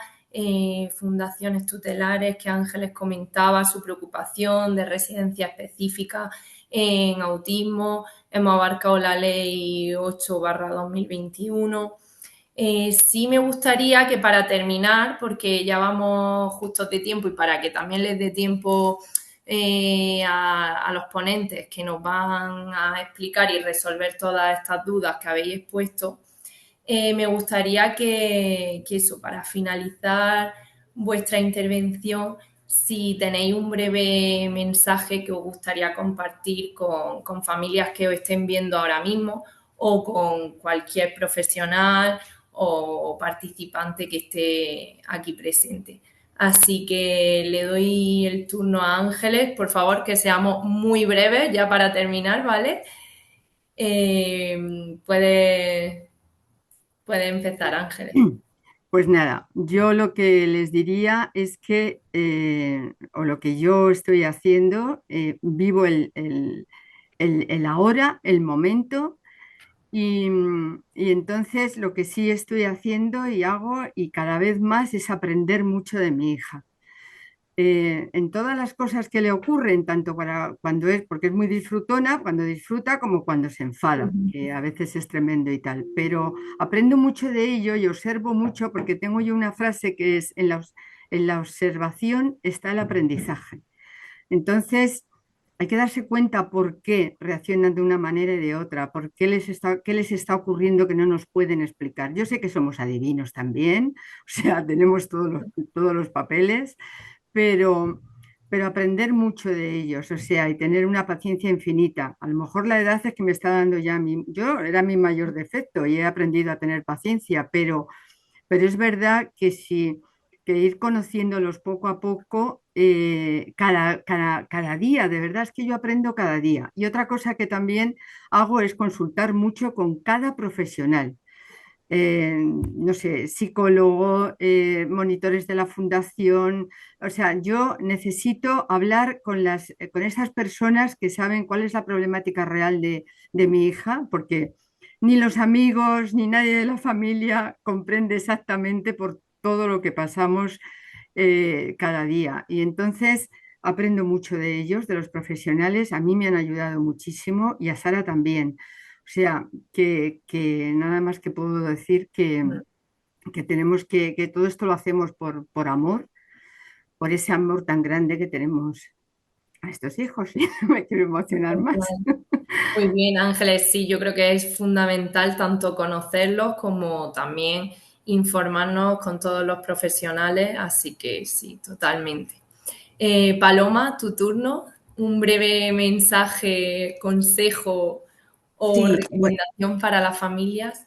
fundaciones tutelares, que Ángeles comentaba su preocupación de residencia específica en autismo. Hemos abarcado la ley 8/2021. Sí me gustaría que para terminar, porque ya vamos justos de tiempo y para que también les dé tiempo a los ponentes que nos van a explicar y resolver todas estas dudas que habéis expuesto, me gustaría que eso, para finalizar vuestra intervención, si tenéis un breve mensaje que os gustaría compartir con familias que os estén viendo ahora mismo o con cualquier profesional o participante que esté aquí presente. Así que le doy el turno a Ángeles, por favor, que seamos muy breves ya para terminar, ¿vale? Puede empezar, Ángeles. Pues nada, yo lo que les diría es que, o lo que yo estoy haciendo, vivo el ahora, el momento, y entonces lo que sí estoy haciendo y hago y cada vez más es aprender mucho de mi hija. En todas las cosas que le ocurren, tanto para cuando porque es muy disfrutona, cuando disfruta como cuando se enfada, que a veces es tremendo y tal, pero aprendo mucho de ello y observo mucho porque tengo yo una frase que es, en la observación está el aprendizaje. Entonces, hay que darse cuenta por qué reaccionan de una manera y de otra, qué les está ocurriendo que no nos pueden explicar. Yo sé que somos adivinos también, o sea, tenemos todos los papeles, pero, pero aprender mucho de ellos, o sea, y tener una paciencia infinita. A lo mejor la edad es que me está dando ya yo era mi mayor defecto y he aprendido a tener paciencia, pero es verdad que sí, que ir conociéndolos poco a poco, cada día, de verdad es que yo aprendo cada día. Y otra cosa que también hago es consultar mucho con cada profesional, no sé, psicólogo, monitores de la fundación. O sea, yo necesito hablar con esas personas que saben cuál es la problemática real de mi hija, porque ni los amigos ni nadie de la familia comprende exactamente por todo lo que pasamos cada día. Y entonces aprendo mucho de ellos, de los profesionales. A mí me han ayudado muchísimo y a Sara también. O sea, que nada más que puedo decir que tenemos que todo esto lo hacemos por amor, por ese amor tan grande que tenemos a estos hijos. No me quiero emocionar más. Muy bien, Ángeles, sí, yo creo que es fundamental tanto conocerlos como también informarnos con todos los profesionales, así que sí, totalmente. Paloma, tu turno, un breve mensaje, consejo o Sí, recomendación para las familias.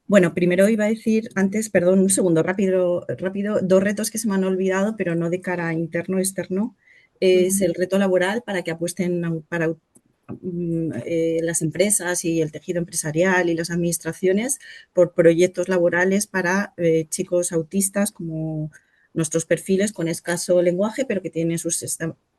bueno, primero iba a decir antes, perdón, un segundo, rápido, rápido, dos retos que se me han olvidado, pero no de cara a interno o externo. Es el reto laboral para que apuesten para las empresas y el tejido empresarial y las administraciones por proyectos laborales para chicos autistas como nuestros perfiles con escaso lenguaje, pero que tienen sus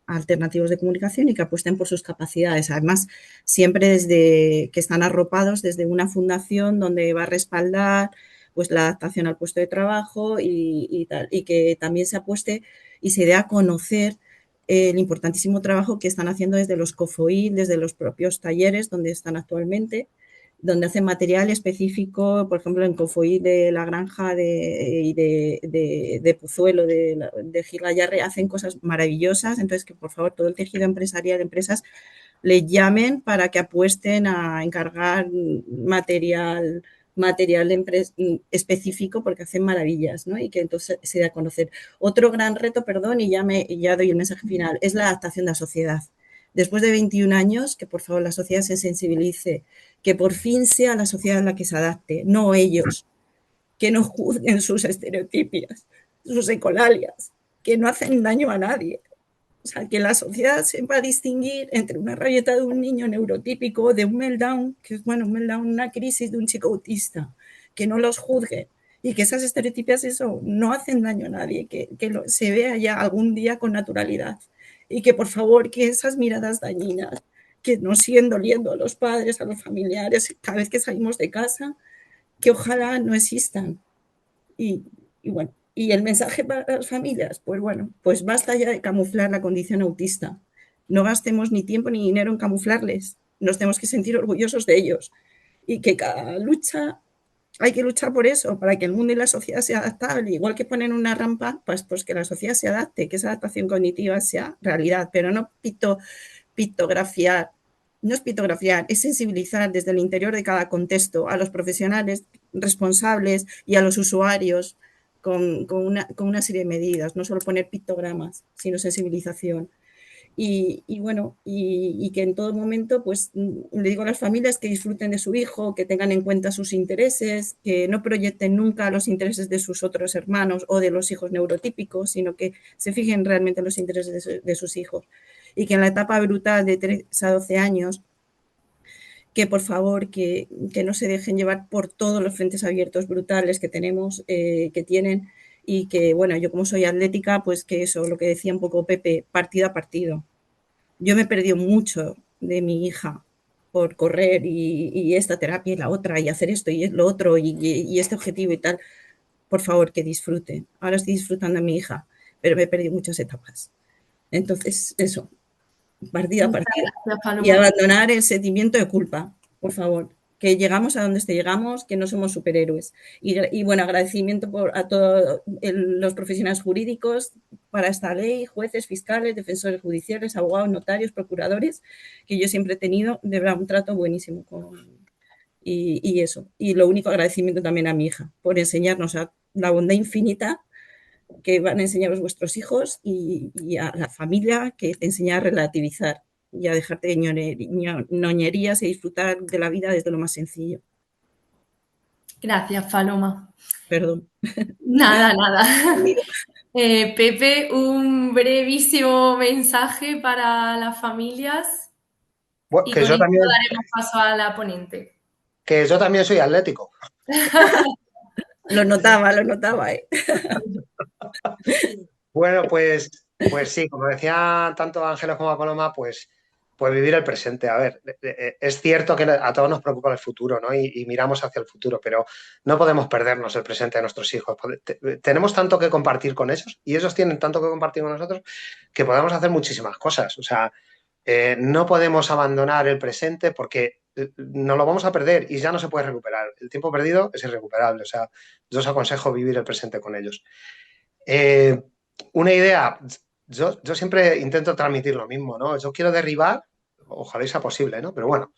alternativos de comunicación y que apuesten por sus capacidades. Además, siempre desde que están arropados desde una fundación donde va a respaldar pues la adaptación al puesto de trabajo y tal, y que también se apueste y se dé a conocer el importantísimo trabajo que están haciendo desde los COFOIL, desde los propios talleres donde están actualmente, donde hacen material específico, por ejemplo, en COFOIL de La Granja de Pozuelo, de Gil Gallarre, hacen cosas maravillosas. Entonces, que por favor todo el tejido empresarial de empresas le llamen para que apuesten a encargar material material específico porque hacen maravillas, ¿no? Y que entonces se da a conocer. Otro gran reto, perdón, y ya doy el mensaje final, es la adaptación de la sociedad. Después de 21 años, que por favor la sociedad se sensibilice, que por fin sea la sociedad la que se adapte, no ellos, que no juzguen sus estereotipias, sus ecolalias, que no hacen daño a nadie. O sea, que la sociedad sepa distinguir entre una rabieta de un niño neurotípico, de un meltdown, que es, bueno, un meltdown, una crisis de un chico autista, que no los juzgue y que esas estereotipias, eso, no hacen daño a nadie, que se vea ya algún día con naturalidad y que, por favor, que esas miradas dañinas que nos siguen doliendo a los padres, a los familiares, cada vez que salimos de casa, que ojalá no existan. Y bueno, y el mensaje para las familias, pues bueno, pues basta ya de camuflar la condición autista. No gastemos ni tiempo ni dinero en camuflarles. Nos tenemos que sentir orgullosos de ellos. Y que cada lucha, hay que luchar por eso, para que el mundo y la sociedad sea adaptable. Igual que ponen una rampa, pues que la sociedad se adapte, que esa adaptación cognitiva sea realidad, pero no pictografiar. No es pictografiar, es sensibilizar desde el interior de cada contexto a los profesionales responsables y a los usuarios con una serie de medidas, no solo poner pictogramas, sino sensibilización. Y bueno, y que en todo momento, pues le digo a las familias que disfruten de su hijo, que tengan en cuenta sus intereses, que no proyecten nunca los intereses de sus otros hermanos o de los hijos neurotípicos, sino que se fijen realmente en los intereses de sus hijos. Y que en la etapa brutal de 3 a 12 años, que por favor, que no se dejen llevar por todos los frentes abiertos brutales que tenemos, que tienen, y que, bueno, yo como soy atlética, pues que eso, lo que decía un poco Pepe, partido a partido. Yo me he perdido mucho de mi hija por correr y esta terapia y la otra, y hacer esto y lo otro, y este objetivo y tal. Por favor, que disfruten. Ahora estoy disfrutando de mi hija, pero me he perdido muchas etapas. Entonces, eso, partida a partida. Y abandonar el sentimiento de culpa, por favor. Que llegamos a donde llegamos, que no somos superhéroes. Y bueno, agradecimiento a todos los profesionales jurídicos para esta ley, jueces, fiscales, defensores judiciales, abogados, notarios, procuradores, que yo siempre he tenido, de verdad, un trato buenísimo y eso. Y lo único, agradecimiento también a mi hija por enseñarnos a la bondad infinita que van a enseñaros vuestros hijos y a la familia que te enseña a relativizar y a dejarte de ñoñerías y disfrutar de la vida desde lo más sencillo. Gracias, Paloma. Perdón. Nada. Pepe, un brevísimo mensaje para las familias Bueno, y que con yo esto también, daremos paso a la ponente. que yo también soy atlético. Lo notaba, Bueno, pues sí, como decía tanto Ángeles como Paloma, pues vivir el presente. A ver, es cierto que a todos nos preocupa el futuro, ¿no? Y miramos hacia el futuro, pero no podemos perdernos el presente de nuestros hijos. Tenemos tanto que compartir con ellos y ellos tienen tanto que compartir con nosotros que podemos hacer muchísimas cosas. O sea, no podemos abandonar el presente porque nos lo vamos a perder y ya no se puede recuperar. El tiempo perdido es irrecuperable. O sea, yo os aconsejo vivir el presente con ellos. Una idea, yo siempre intento transmitir lo mismo, ¿no? Yo quiero derribar, ojalá sea posible, ¿no? Pero bueno,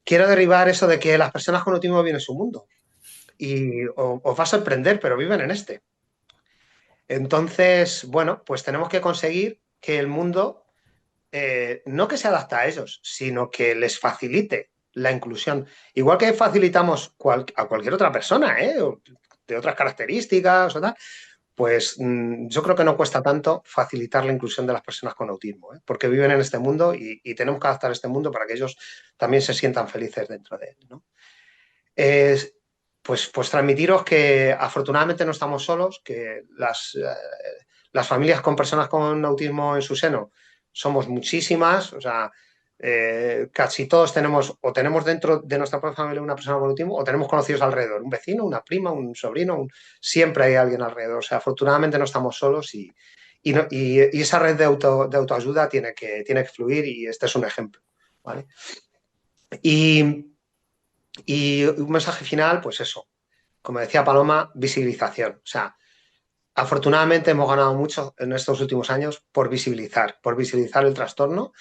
quiero derribar eso de que las personas con autismo viven en su mundo y os va a sorprender, pero viven en este. Entonces, bueno, pues tenemos que conseguir que el mundo no que se adapte a ellos, sino que les facilite la inclusión. Igual que facilitamos a cualquier otra persona, de otras características o tal, pues yo creo que no cuesta tanto facilitar la inclusión de las personas con autismo, porque viven en este mundo y tenemos que adaptar este mundo para que ellos también se sientan felices dentro de él, ¿no? Pues transmitiros que afortunadamente no estamos solos, que las familias con personas con autismo en su seno somos muchísimas, o sea, casi todos tenemos dentro de nuestra propia familia una persona con autismo o tenemos conocidos alrededor, un vecino, una prima, un sobrino, siempre hay alguien alrededor. O sea, afortunadamente no estamos solos y esa red de autoayuda tiene que fluir y este es un ejemplo, ¿vale? Y un mensaje final, pues eso, como decía Paloma, visibilización. O sea, afortunadamente hemos ganado mucho en estos últimos años por visibilizar el trastorno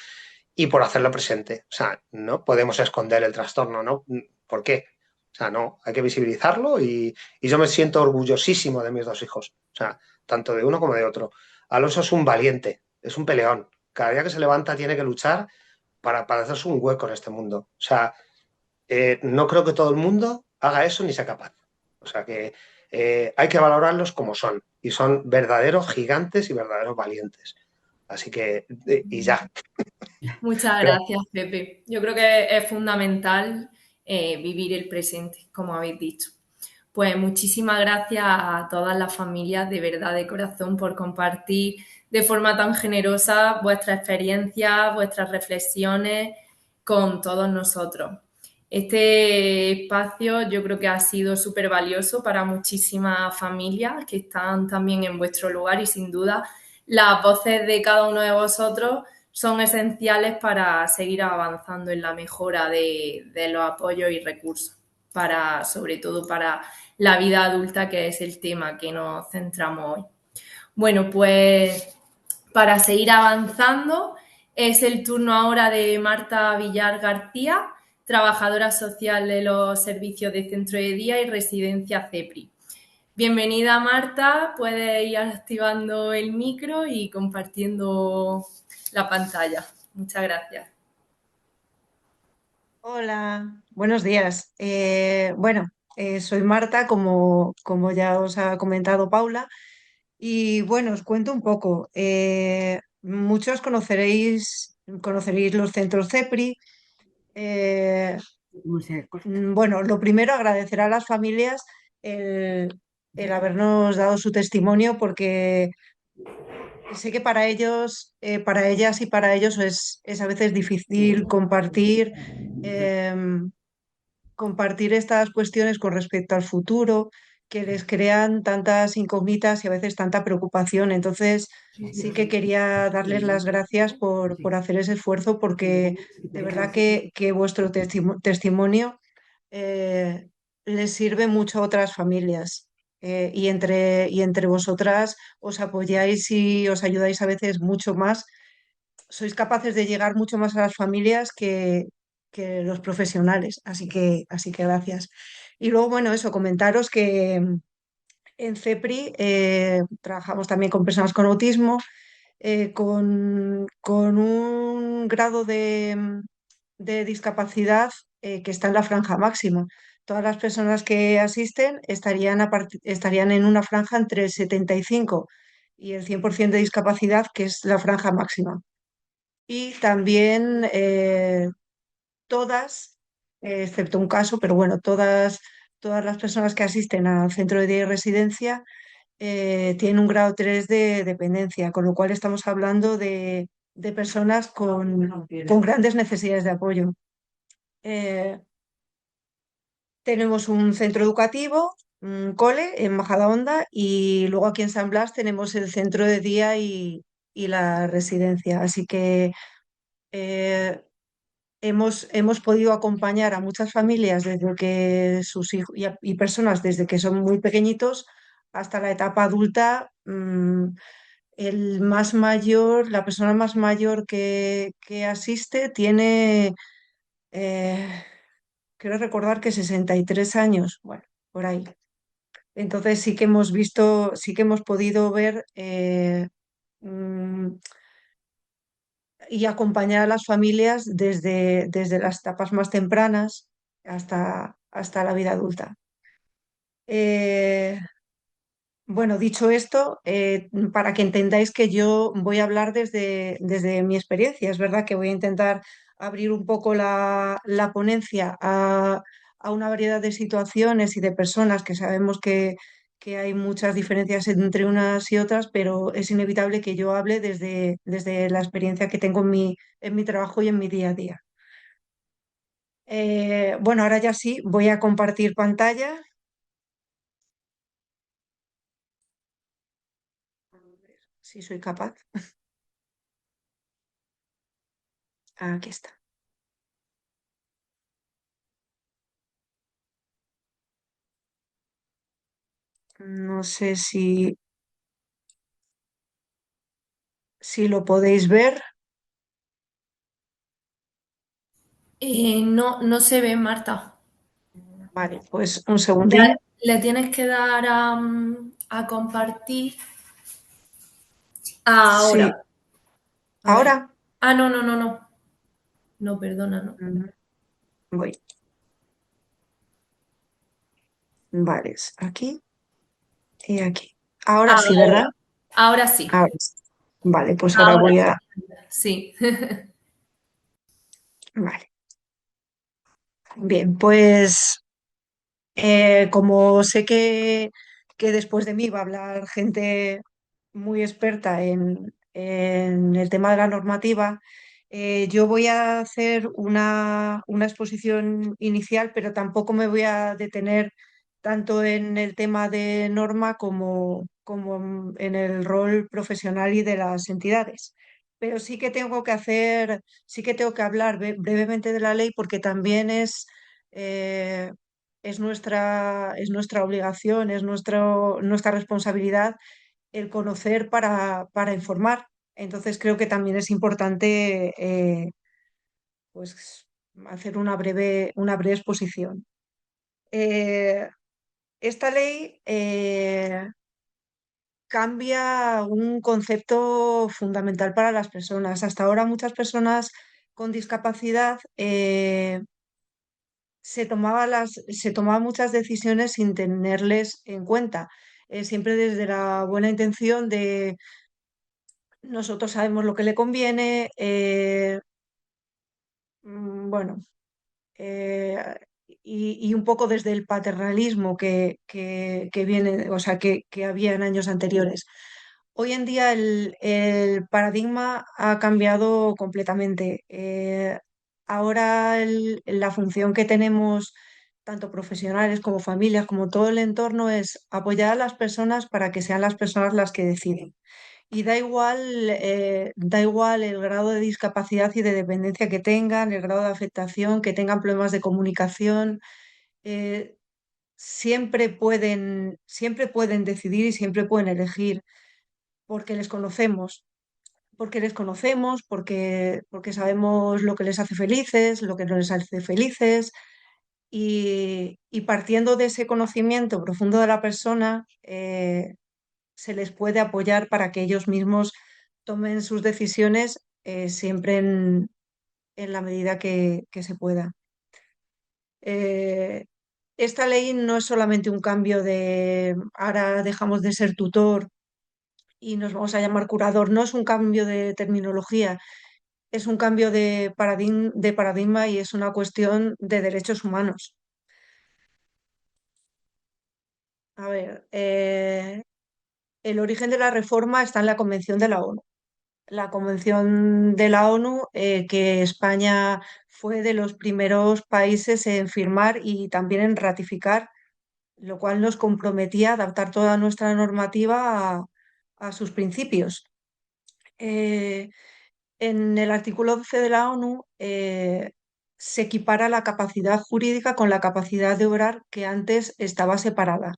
y por hacerlo presente. O sea, no podemos esconder el trastorno, ¿no? ¿Por qué? O sea, no, hay que visibilizarlo y yo me siento orgullosísimo de mis dos hijos. O sea, tanto de uno como de otro. Alonso es un valiente, es un peleón. Cada día que se levanta tiene que luchar para hacerse un hueco en este mundo. O sea, no creo que todo el mundo haga eso ni sea capaz. O sea que hay que valorarlos como son. Y son verdaderos gigantes y verdaderos valientes. Así que, y ya. Muchas gracias, Pepe. Yo creo que es fundamental vivir el presente, como habéis dicho. Pues muchísimas gracias a todas las familias, de verdad, de corazón, por compartir de forma tan generosa vuestras experiencias, vuestras reflexiones con todos nosotros. Este espacio yo creo que ha sido súper valioso para muchísimas familias que están también en vuestro lugar y sin duda las voces de cada uno de vosotros son esenciales para seguir avanzando en la mejora de los apoyos y recursos, sobre todo para la vida adulta, que es el tema que nos centramos hoy. Bueno, pues para seguir avanzando, es el turno ahora de Marta Villar García, trabajadora social de los servicios de centro de día y residencia CEPRI. Bienvenida, Marta, puedes ir activando el micro y compartiendo la pantalla. Muchas gracias. Hola, buenos días. Soy Marta, como ya os ha comentado Paula, y bueno, os cuento un poco. Muchos conoceréis los centros CEPRI. Eh, bueno, lo primero, agradecer a las familias el habernos dado su testimonio, porque sé que para ellos, para ellas y para ellos es a veces difícil em, compartir estas cuestiones con respecto al futuro, que les crean tantas incógnitas y a veces tanta preocupación. Entonces, sí que quería darles las gracias por hacer ese esfuerzo, porque de verdad que vuestro testimonio eh, les sirve mucho a otras familias. Y entre vosotras os apoyáis y os ayudáis a veces mucho más. Sois capaces de llegar mucho más a las familias que los profesionales, así que gracias. Y luego, bueno, eso, comentaros que en CEPRI trabajamos también con personas con autismo, con un grado de discapacidad que está en la franja máxima. Todas las personas que asisten estarían en una franja entre el 75 y el 100% de discapacidad, que es la franja máxima. Y también todas, excepto un caso, pero bueno, todas las personas que asisten al centro de día y residencia tienen un grado 3 de dependencia, con lo cual estamos hablando de personas con grandes necesidades de apoyo. Eh, Tenemos un centro educativo, un cole en Majadahonda, y luego aquí en San Blas tenemos el centro de día y la residencia. Así que eh, hemos podido acompañar a muchas familias desde que sus hijos y personas desde que son muy pequeñitos hasta la etapa adulta. El más mayor, la persona más mayor que asiste tiene, eh, quiero recordar que 63 años, bueno, por ahí. Entonces sí que hemos podido ver mm, y acompañar a las familias desde las etapas más tempranas hasta la vida adulta. Eh, bueno, dicho esto, para que entendáis que yo voy a hablar desde mi experiencia, es verdad que voy a intentar abrir un poco la ponencia a una variedad de situaciones y de personas, que sabemos que hay muchas diferencias entre unas y otras, pero es inevitable que yo hable desde la experiencia que tengo en mi trabajo y en mi día a día. Bueno, ahora ya sí, voy a compartir pantalla. A ver si soy capaz. Aquí está. No sé si lo podéis ver. No, no se ve, Marta. Vale, pues un Ya segundín. le tienes que dar a compartir ahora. Sí, A ver. ahora. Ah, no, no, no, no. No, perdona, no. Mm, Voy. Vale, es aquí y aquí. Ahora sí, ¿verdad? Ahora, ahora sí. Ahora sí. Vale, pues ahora Ahora voy sí. a... Sí. Vale. Bien, pues como sé que después de mí va a hablar gente muy experta en el tema de la normativa, yo voy a hacer una exposición inicial, pero tampoco me voy a detener tanto en el tema de norma como en el rol profesional y de las entidades. Pero sí que tengo que hacer, sí que tengo que hablar brevemente de la ley porque también eh, es nuestra obligación, es nuestra responsabilidad el conocer para informar. Entonces creo que también es importante pues, hacer una breve exposición. Eh, esta ley cambia un concepto fundamental para las personas. Hasta ahora muchas personas con discapacidad se tomaban muchas decisiones sin tenerles en cuenta, siempre desde la buena intención de nosotros sabemos lo que le conviene, bueno, eh, y un poco desde el paternalismo que viene, o sea, que había en años anteriores. Hoy en día el paradigma ha cambiado completamente. Ahora la función que tenemos, tanto profesionales como familias, como todo el entorno, es apoyar a las personas para que sean las personas las que deciden. Y da igual el grado de discapacidad y de dependencia que tengan, el grado de afectación, que tengan problemas de comunicación, eh, siempre pueden decidir y siempre pueden elegir porque les conocemos, porque sabemos lo que les hace felices, lo que no les hace felices, y partiendo de ese conocimiento profundo de la persona, se les puede apoyar para que ellos mismos tomen sus decisiones siempre en la medida que se pueda. Eh, esta ley no es solamente un cambio de ahora dejamos de ser tutor y nos vamos a llamar curador, no es un cambio de terminología, es un cambio de paradigma y es una cuestión de derechos humanos. A ver, el origen de la reforma está en la Convención de la ONU. La Convención de la ONU, que España fue de los primeros países en firmar y también en ratificar, lo cual nos comprometía a adaptar toda nuestra normativa a sus principios. Eh, en el artículo 12 de la ONU se equipara la capacidad jurídica con la capacidad de obrar que antes estaba separada.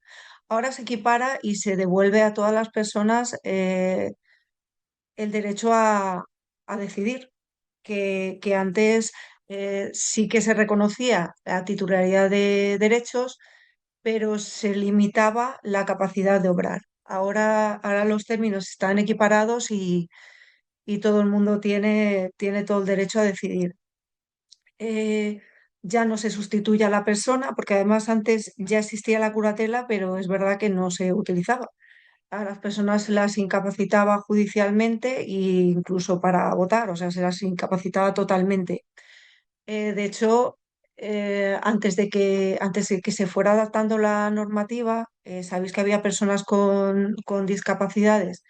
Ahora se equipara y se devuelve a todas las personas el derecho a decidir, que antes sí que se reconocía la titularidad de derechos, pero se limitaba la capacidad de obrar. Ahora los términos están equiparados y todo el mundo tiene todo el derecho a decidir. Eh, ya no se sustituye a la persona, porque además antes ya existía la curatela, pero es verdad que no se utilizaba. A las personas se las incapacitaba judicialmente e incluso para votar, o sea, se las incapacitaba totalmente. De hecho, antes de que se fuera adaptando la normativa, sabéis que había personas con discapacidades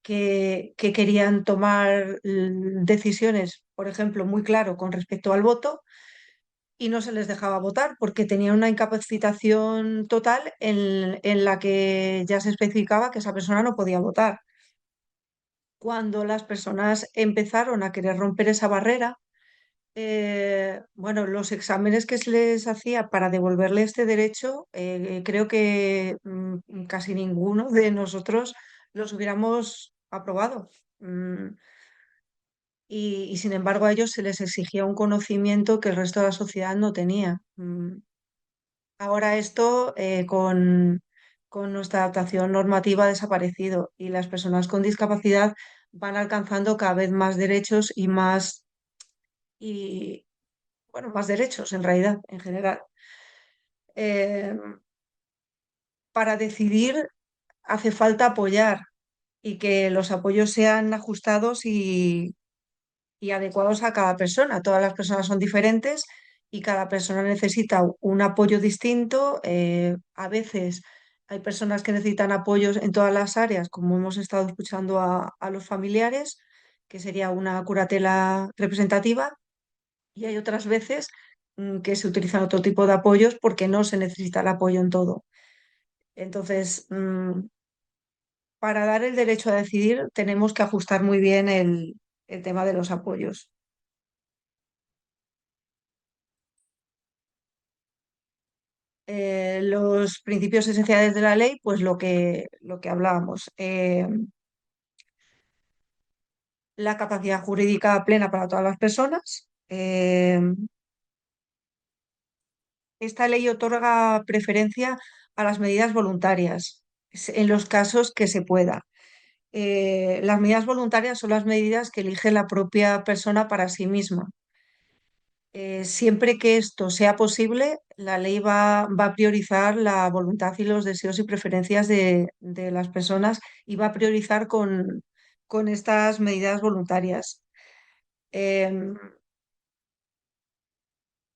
que querían tomar decisiones, por ejemplo, muy claro con respecto al voto y no se les dejaba votar porque tenían una incapacitación total en la que ya se especificaba que esa persona no podía votar. Cuando las personas empezaron a querer romper esa barrera, bueno, los exámenes que se les hacía para devolverle este derecho, creo que casi ninguno de nosotros los hubiéramos aprobado. Y sin embargo a ellos se les exigía un conocimiento que el resto de la sociedad no tenía. Ahora esto con nuestra adaptación normativa ha desaparecido y las personas con discapacidad van alcanzando cada vez más derechos y bueno, más derechos en realidad, en general. Eh, para decidir hace falta apoyar y que los apoyos sean ajustados y adecuados a cada persona. Todas las personas son diferentes y cada persona necesita un apoyo distinto. A veces hay personas que necesitan apoyos en todas las áreas, como hemos estado escuchando a los familiares, que sería una curatela representativa, y hay otras veces que se utilizan otro tipo de apoyos porque no se necesita el apoyo en todo. Entonces, para dar el derecho a decidir, tenemos que ajustar muy bien el tema de los apoyos. Los principios esenciales de la ley, pues lo que hablábamos. La capacidad jurídica plena para todas las personas. Esta ley otorga preferencia a las medidas voluntarias en los casos que se pueda. Las medidas voluntarias son las medidas que elige la propia persona para sí misma. Siempre que esto sea posible, la ley va a priorizar la voluntad y los deseos y preferencias de las personas y va a priorizar con estas medidas voluntarias. Em,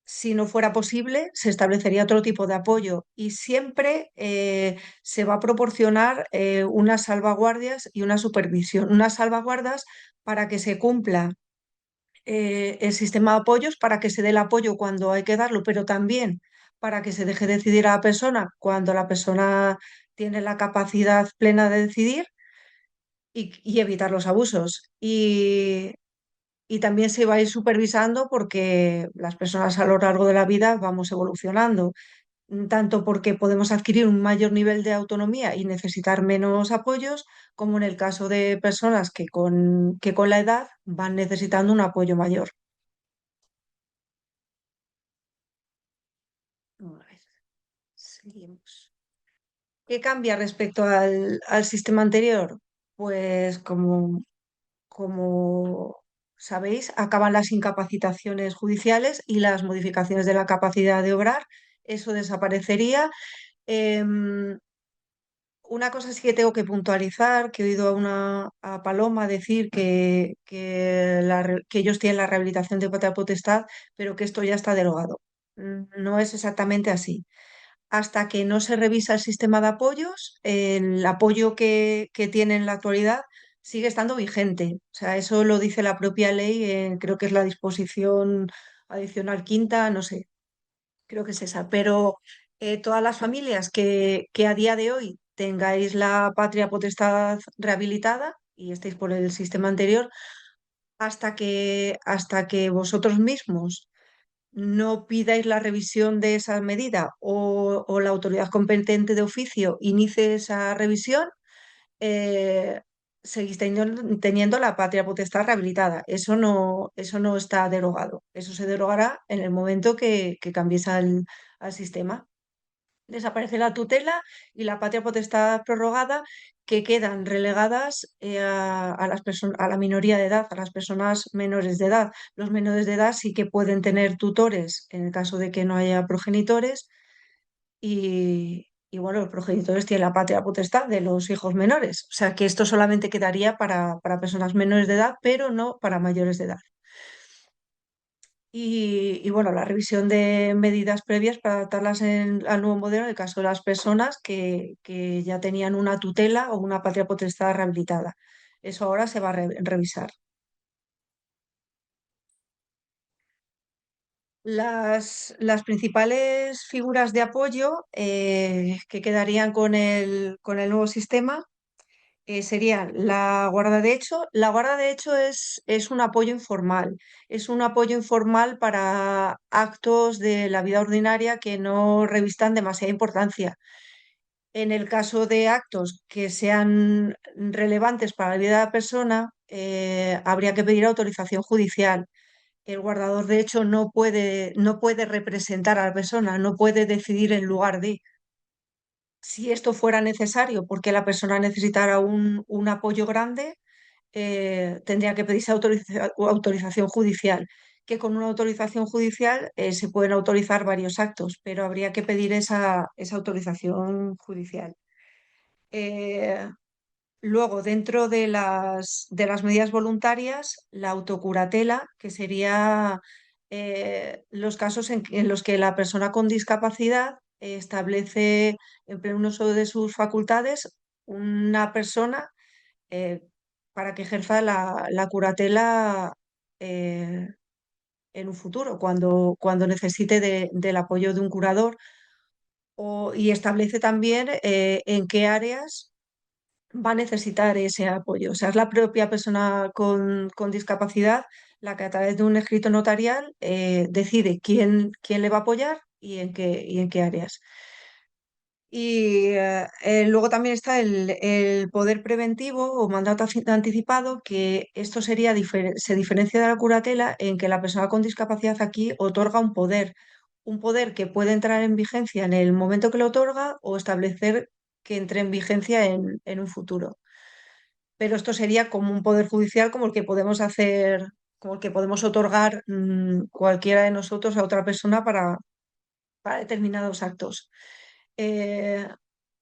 si no fuera posible, se establecería otro tipo de apoyo y siempre se va a proporcionar unas salvaguardias y una supervisión, unas salvaguardas para que se cumpla el sistema de apoyos, para que se dé el apoyo cuando hay que darlo, pero también para que se deje decidir a la persona cuando la persona tiene la capacidad plena de decidir y evitar los abusos. Y también se va a ir supervisando porque las personas a lo largo de la vida vamos evolucionando, tanto porque podemos adquirir un mayor nivel de autonomía y necesitar menos apoyos, como en el caso de personas que con la edad van necesitando un apoyo mayor. A ver, seguimos. ¿Qué cambia respecto al sistema anterior? Pues como sabéis, acaban las incapacitaciones judiciales y las modificaciones de la capacidad de obrar. Eso desaparecería. Em, una cosa sí que tengo que puntualizar, que he oído a Paloma decir que ellos tienen la rehabilitación de patria potestad, pero que esto ya está derogado. No es exactamente así. Hasta que no se revisa el sistema de apoyos, el apoyo que tiene en la actualidad sigue estando vigente. O sea, eso lo dice la propia ley, creo que es la disposición adicional quinta, no sé, creo que es esa. Pero todas las familias que a día de hoy tengáis la patria potestad rehabilitada y estéis por el sistema anterior, hasta que vosotros mismos no pidáis la revisión de esa medida o la autoridad competente de oficio inicie esa revisión, eh, seguís teniendo la patria potestad rehabilitada. Eso no está derogado. Eso se derogará en el momento que cambies al sistema. Desaparece la tutela y la patria potestad prorrogada, que quedan relegadas a las a la minoría de edad, a las personas menores de edad. Los menores de edad sí que pueden tener tutores en el caso de que no haya progenitores y bueno, los progenitores tienen la patria potestad de los hijos menores. O sea que esto solamente quedaría para personas menores de edad, pero no para mayores de edad. Y bueno, la revisión de medidas previas para adaptarlas al nuevo modelo en el caso de las personas que ya tenían una tutela o una patria potestad rehabilitada. Eso ahora se va a revisar. Las principales figuras de apoyo que quedarían con el nuevo sistema serían la guarda de hecho. La guarda de hecho es un apoyo informal. Es un apoyo informal para actos de la vida ordinaria que no revistan demasiada importancia. En el caso de actos que sean relevantes para la vida de la persona, habría que pedir autorización judicial. El guardador, de hecho, no puede representar a la persona, no puede decidir en lugar de. Si esto fuera necesario porque la persona necesitara un apoyo grande, tendría que pedirse autorización judicial, que con una autorización judicial se pueden autorizar varios actos, pero habría que pedir esa autorización judicial. Eh, Luego, dentro de las medidas voluntarias, la autocuratela, que sería los casos en los que la persona con discapacidad establece, en pleno uso de sus facultades, una persona eh, para que ejerza la curatela eh, en un futuro, cuando necesite del apoyo de un curador, y establece también en qué áreas va a necesitar ese apoyo. O sea, es la propia persona con discapacidad la que a través de un escrito notarial decide quién le va a apoyar y en qué áreas. Y luego también está el poder preventivo o mandato anticipado, que esto se diferencia de la curatela en que la persona con discapacidad aquí otorga un poder que puede entrar en vigencia en el momento que lo otorga o establecer que entre en vigencia en un futuro. Pero esto sería como un poder judicial como el que podemos hacer, como el que podemos otorgar cualquiera de nosotros a otra persona para determinados actos. Eh,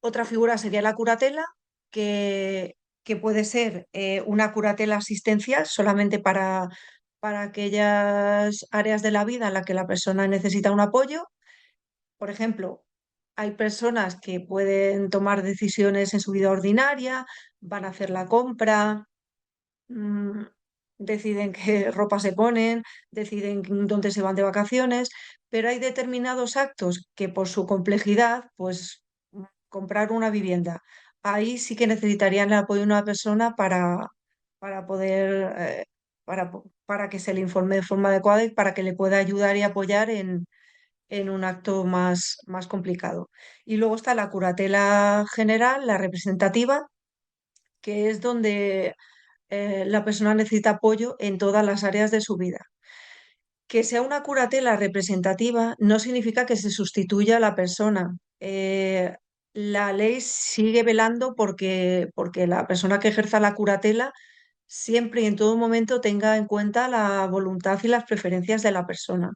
Otra figura sería la curatela, que puede ser una curatela asistencial solamente para aquellas áreas de la vida en las que la persona necesita un apoyo. Por ejemplo, hay personas que pueden tomar decisiones en su vida ordinaria, van a hacer la compra, mm, deciden qué ropa se ponen, deciden dónde se van de vacaciones, pero hay determinados actos que por su complejidad, pues comprar una vivienda, ahí sí que necesitarían el apoyo de una persona para poder, para que se le informe de forma adecuada y para que le pueda ayudar y apoyar en un acto más complicado. Y luego está la curatela general, la representativa, que es donde la persona necesita apoyo en todas las áreas de su vida. Que sea una curatela representativa no significa que se sustituya a la persona. La ley sigue velando porque la persona que ejerza la curatela siempre y en todo momento tenga en cuenta la voluntad y las preferencias de la persona.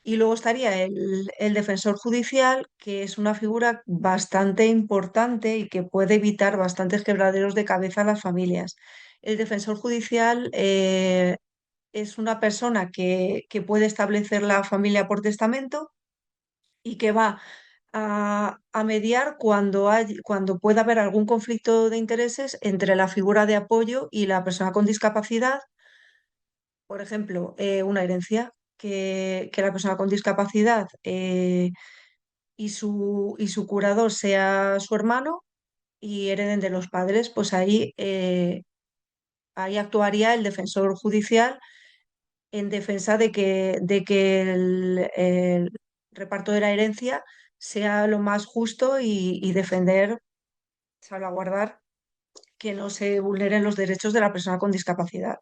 Y luego estaría el defensor judicial, que es una figura bastante importante y que puede evitar bastantes quebraderos de cabeza a las familias. El defensor judicial es una persona que puede establecer la familia por testamento y que va a mediar cuando pueda haber algún conflicto de intereses entre la figura de apoyo y la persona con discapacidad. Por ejemplo, una herencia, que la persona con discapacidad y su curador sea su hermano y hereden de los padres, pues ahí actuaría el defensor judicial en defensa de que el reparto de la herencia sea lo más justo y defender, salvaguardar que no se vulneren los derechos de la persona con discapacidad.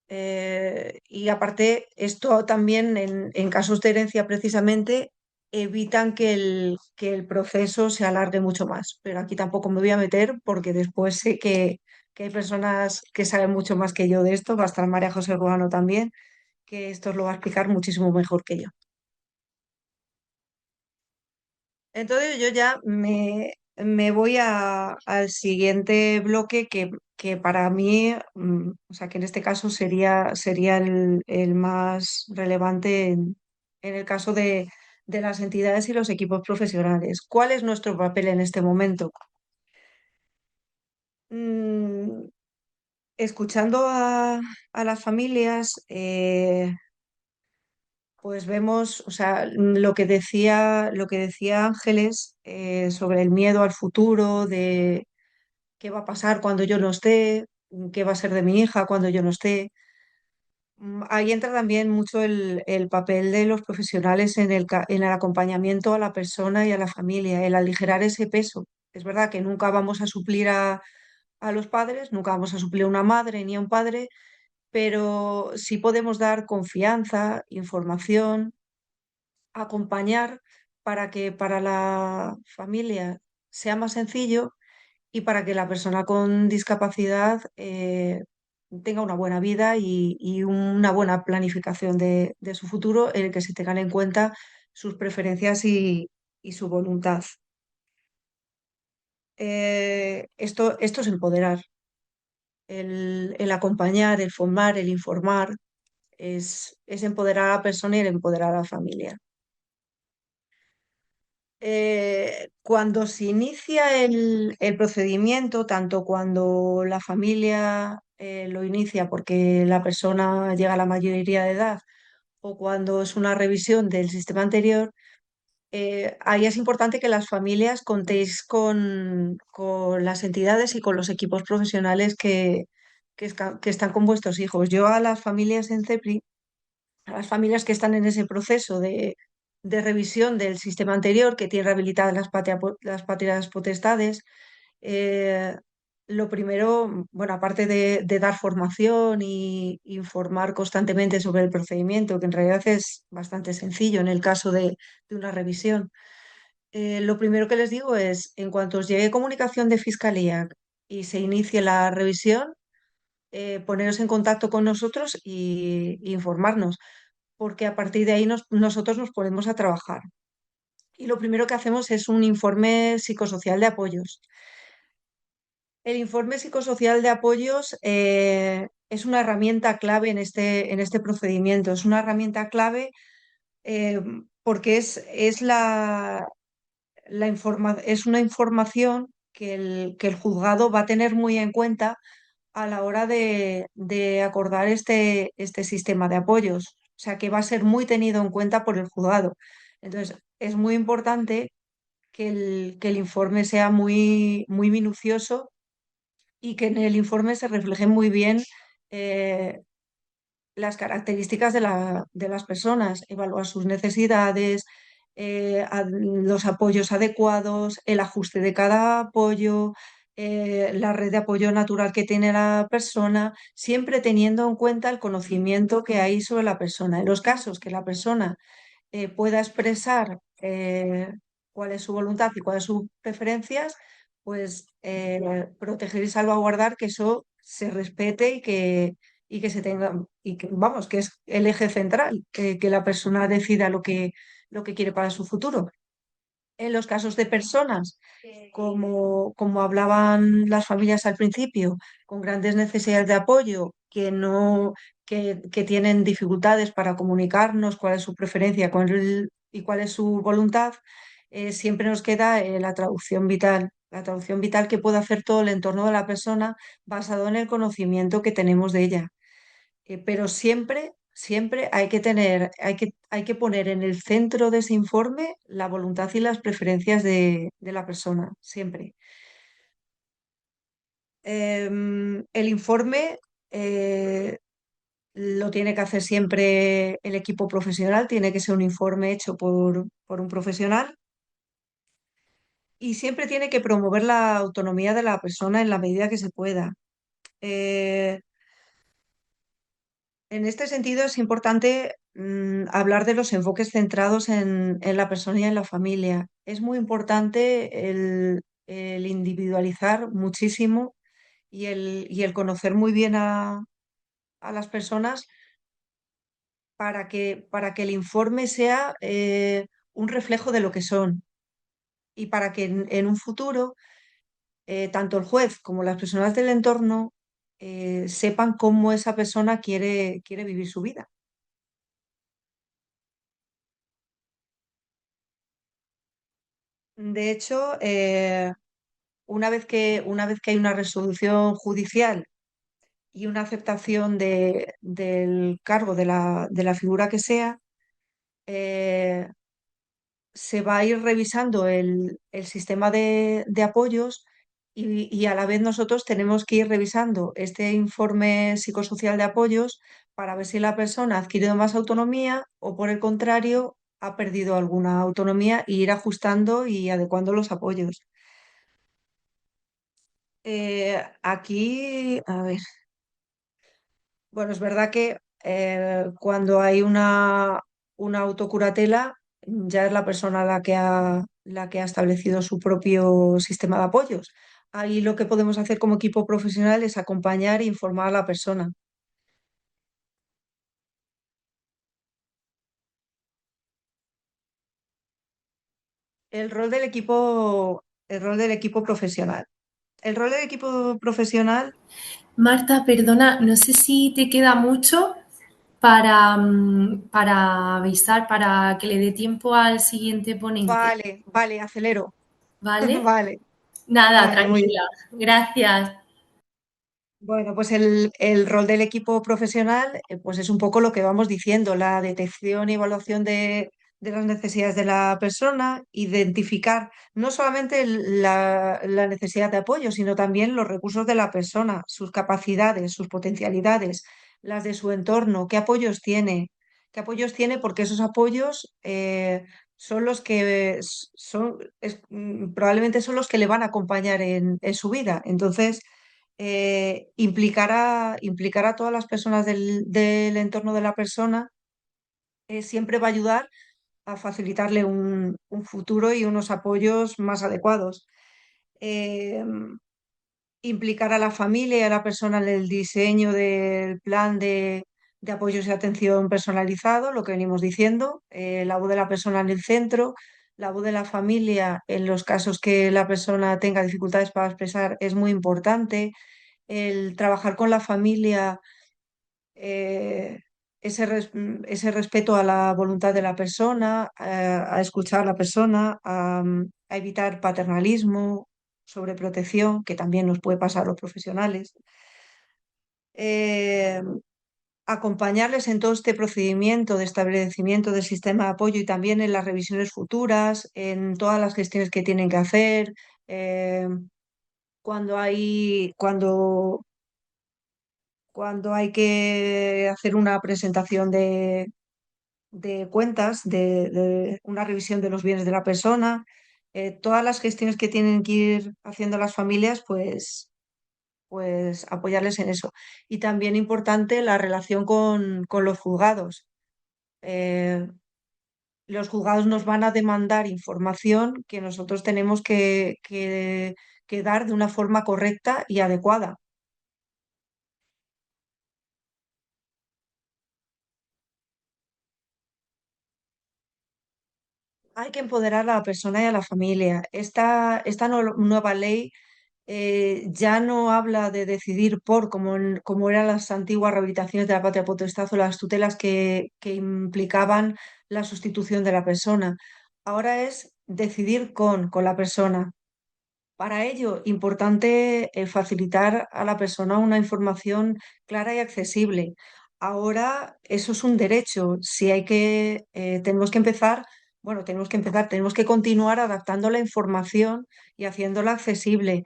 Y aparte, esto también en casos de herencia precisamente evitan que el proceso se alargue mucho más. Pero aquí tampoco me voy a meter porque después sé que hay personas que saben mucho más que yo de esto, va a estar María José Ruano también, que esto os lo va a explicar muchísimo mejor que yo. Entonces yo ya me voy al siguiente bloque que para mí, o sea, que en este caso sería el más relevante en el caso de las entidades y los equipos profesionales. ¿Cuál es nuestro papel en este momento? Mm, Escuchando a las familias, pues vemos, o sea, lo que decía Ángeles sobre el miedo al futuro, de qué va a pasar cuando yo no esté, qué va a ser de mi hija cuando yo no esté. Ahí entra también mucho el papel de los profesionales en el acompañamiento a la persona y a la familia, el aligerar ese peso. Es verdad que nunca vamos a suplir a los padres, nunca vamos a suplir a una madre ni a un padre, pero sí podemos dar confianza, información, acompañar para que para la familia sea más sencillo y para que la persona con discapacidad tenga una buena vida y una buena planificación de su futuro en el que se tengan en cuenta sus preferencias y su voluntad. Esto es empoderar, el acompañar, el formar, el informar, es empoderar a la persona y el empoderar a la familia. Cuando se inicia el procedimiento, tanto cuando la familia lo inicia porque la persona llega a la mayoría de edad o cuando es una revisión del sistema anterior, ahí es importante que las familias contéis con las entidades y con los equipos profesionales que están con vuestros hijos. Yo a las familias en CEPRI, a las familias que están en ese proceso de revisión del sistema anterior, que tiene rehabilitadas las patrias potestades, eh, lo primero, bueno, aparte de dar formación y informar constantemente sobre el procedimiento, que en realidad es bastante sencillo en el caso de una revisión, lo primero que les digo es, en cuanto os llegue comunicación de fiscalía y se inicie la revisión, poneros en contacto con nosotros y informarnos, porque a partir de ahí nosotros nos ponemos a trabajar. Y lo primero que hacemos es un informe psicosocial de apoyos. El informe psicosocial de apoyos es una herramienta clave en este procedimiento. Es una herramienta clave eh, porque es una información que el juzgado va a tener muy en cuenta a la hora de acordar este sistema de apoyos. O sea, que va a ser muy tenido en cuenta por el juzgado. Entonces, es muy importante que el informe sea muy, muy minucioso y que en el informe se reflejen muy bien eh, las características de las personas, evaluar sus necesidades, los apoyos adecuados, el ajuste de cada apoyo, la red de apoyo natural que tiene la persona, siempre teniendo en cuenta el conocimiento que hay sobre la persona. En los casos que la persona pueda expresar cuál es su voluntad y cuáles sus preferencias, pues proteger y salvaguardar que eso se respete y que se tenga, y que, vamos, que es el eje central, que la persona decida lo que quiere para su futuro. En los casos de personas, como hablaban las familias al principio, con grandes necesidades de apoyo, que tienen dificultades para comunicarnos cuál es su preferencia y cuál es su voluntad, siempre nos queda la traducción vital que puede hacer todo el entorno de la persona basado en el conocimiento que tenemos de ella. Pero siempre, siempre hay que poner en el centro de ese informe la voluntad y las preferencias de la persona, siempre. El informe eh, lo tiene que hacer siempre el equipo profesional, tiene que ser un informe hecho por un profesional y siempre tiene que promover la autonomía de la persona en la medida que se pueda. Eh, En este sentido, es importante hablar de los enfoques centrados en la persona y en la familia. Es muy importante el individualizar muchísimo y el conocer muy bien a las personas para que el informe sea un reflejo de lo que son y para que en un futuro tanto el juez como las personas del entorno sepan cómo esa persona quiere vivir su vida. De hecho, una vez que hay una resolución judicial y una aceptación del cargo de la figura que sea, eh, se va a ir revisando el sistema de apoyos y a la vez nosotros tenemos que ir revisando este informe psicosocial de apoyos para ver si la persona ha adquirido más autonomía o por el contrario ha perdido alguna autonomía e ir ajustando y adecuando los apoyos. Aquí, a ver, Bueno, es verdad que cuando hay una autocuratela, ya es la persona la que ha establecido su propio sistema de apoyos. Ahí lo que podemos hacer como equipo profesional es acompañar e informar a la persona. El rol del equipo, el rol del equipo profesional. El rol del equipo profesional, Marta, perdona, no sé si te queda mucho para avisar, para que le dé tiempo al siguiente ponente, vale, vale, acelero. ¿vale? Vale, Nada, vale, muy bien. tranquila. Gracias. Bueno, pues el rol del equipo profesional, pues es un poco lo que vamos diciendo, la detección y evaluación de las necesidades de la persona, identificar no solamente la necesidad de apoyo, sino también los recursos de la persona, sus capacidades, sus potencialidades, las de su entorno, qué apoyos tiene, porque esos apoyos son los que probablemente son los que le van a acompañar en su vida. Entonces, implicar a todas las personas del entorno de la persona siempre va a ayudar a facilitarle un futuro y unos apoyos más adecuados. Eh, Implicar a la familia y a la persona en el diseño del plan de apoyos y atención personalizado, lo que venimos diciendo, la voz de la persona en el centro, la voz de la familia en los casos que la persona tenga dificultades para expresar es muy importante, el trabajar con la familia, eh, ese respeto a la voluntad de la persona, a escuchar a la persona, a evitar paternalismo, sobreprotección, que también nos puede pasar a los profesionales. eh, Acompañarles en todo este procedimiento de establecimiento del sistema de apoyo y también en las revisiones futuras, en todas las gestiones que tienen que hacer, eh, cuando hay que hacer una presentación de cuentas, de una revisión de los bienes de la persona, todas las gestiones que tienen que ir haciendo las familias, pues apoyarles en eso. Y también importante la relación con los juzgados. Eh, los juzgados nos van a demandar información que nosotros tenemos que dar de una forma correcta y adecuada. Hay que empoderar a la persona y a la familia. Esta nueva ley ya no habla de decidir por, como eran las antiguas rehabilitaciones de la patria potestad o las tutelas que implicaban la sustitución de la persona. Ahora es decidir con la persona. Para ello, importante facilitar a la persona una información clara y accesible. Ahora, eso es un derecho. Si hay tenemos que empezar, bueno, tenemos que continuar adaptando la información y haciéndola accesible.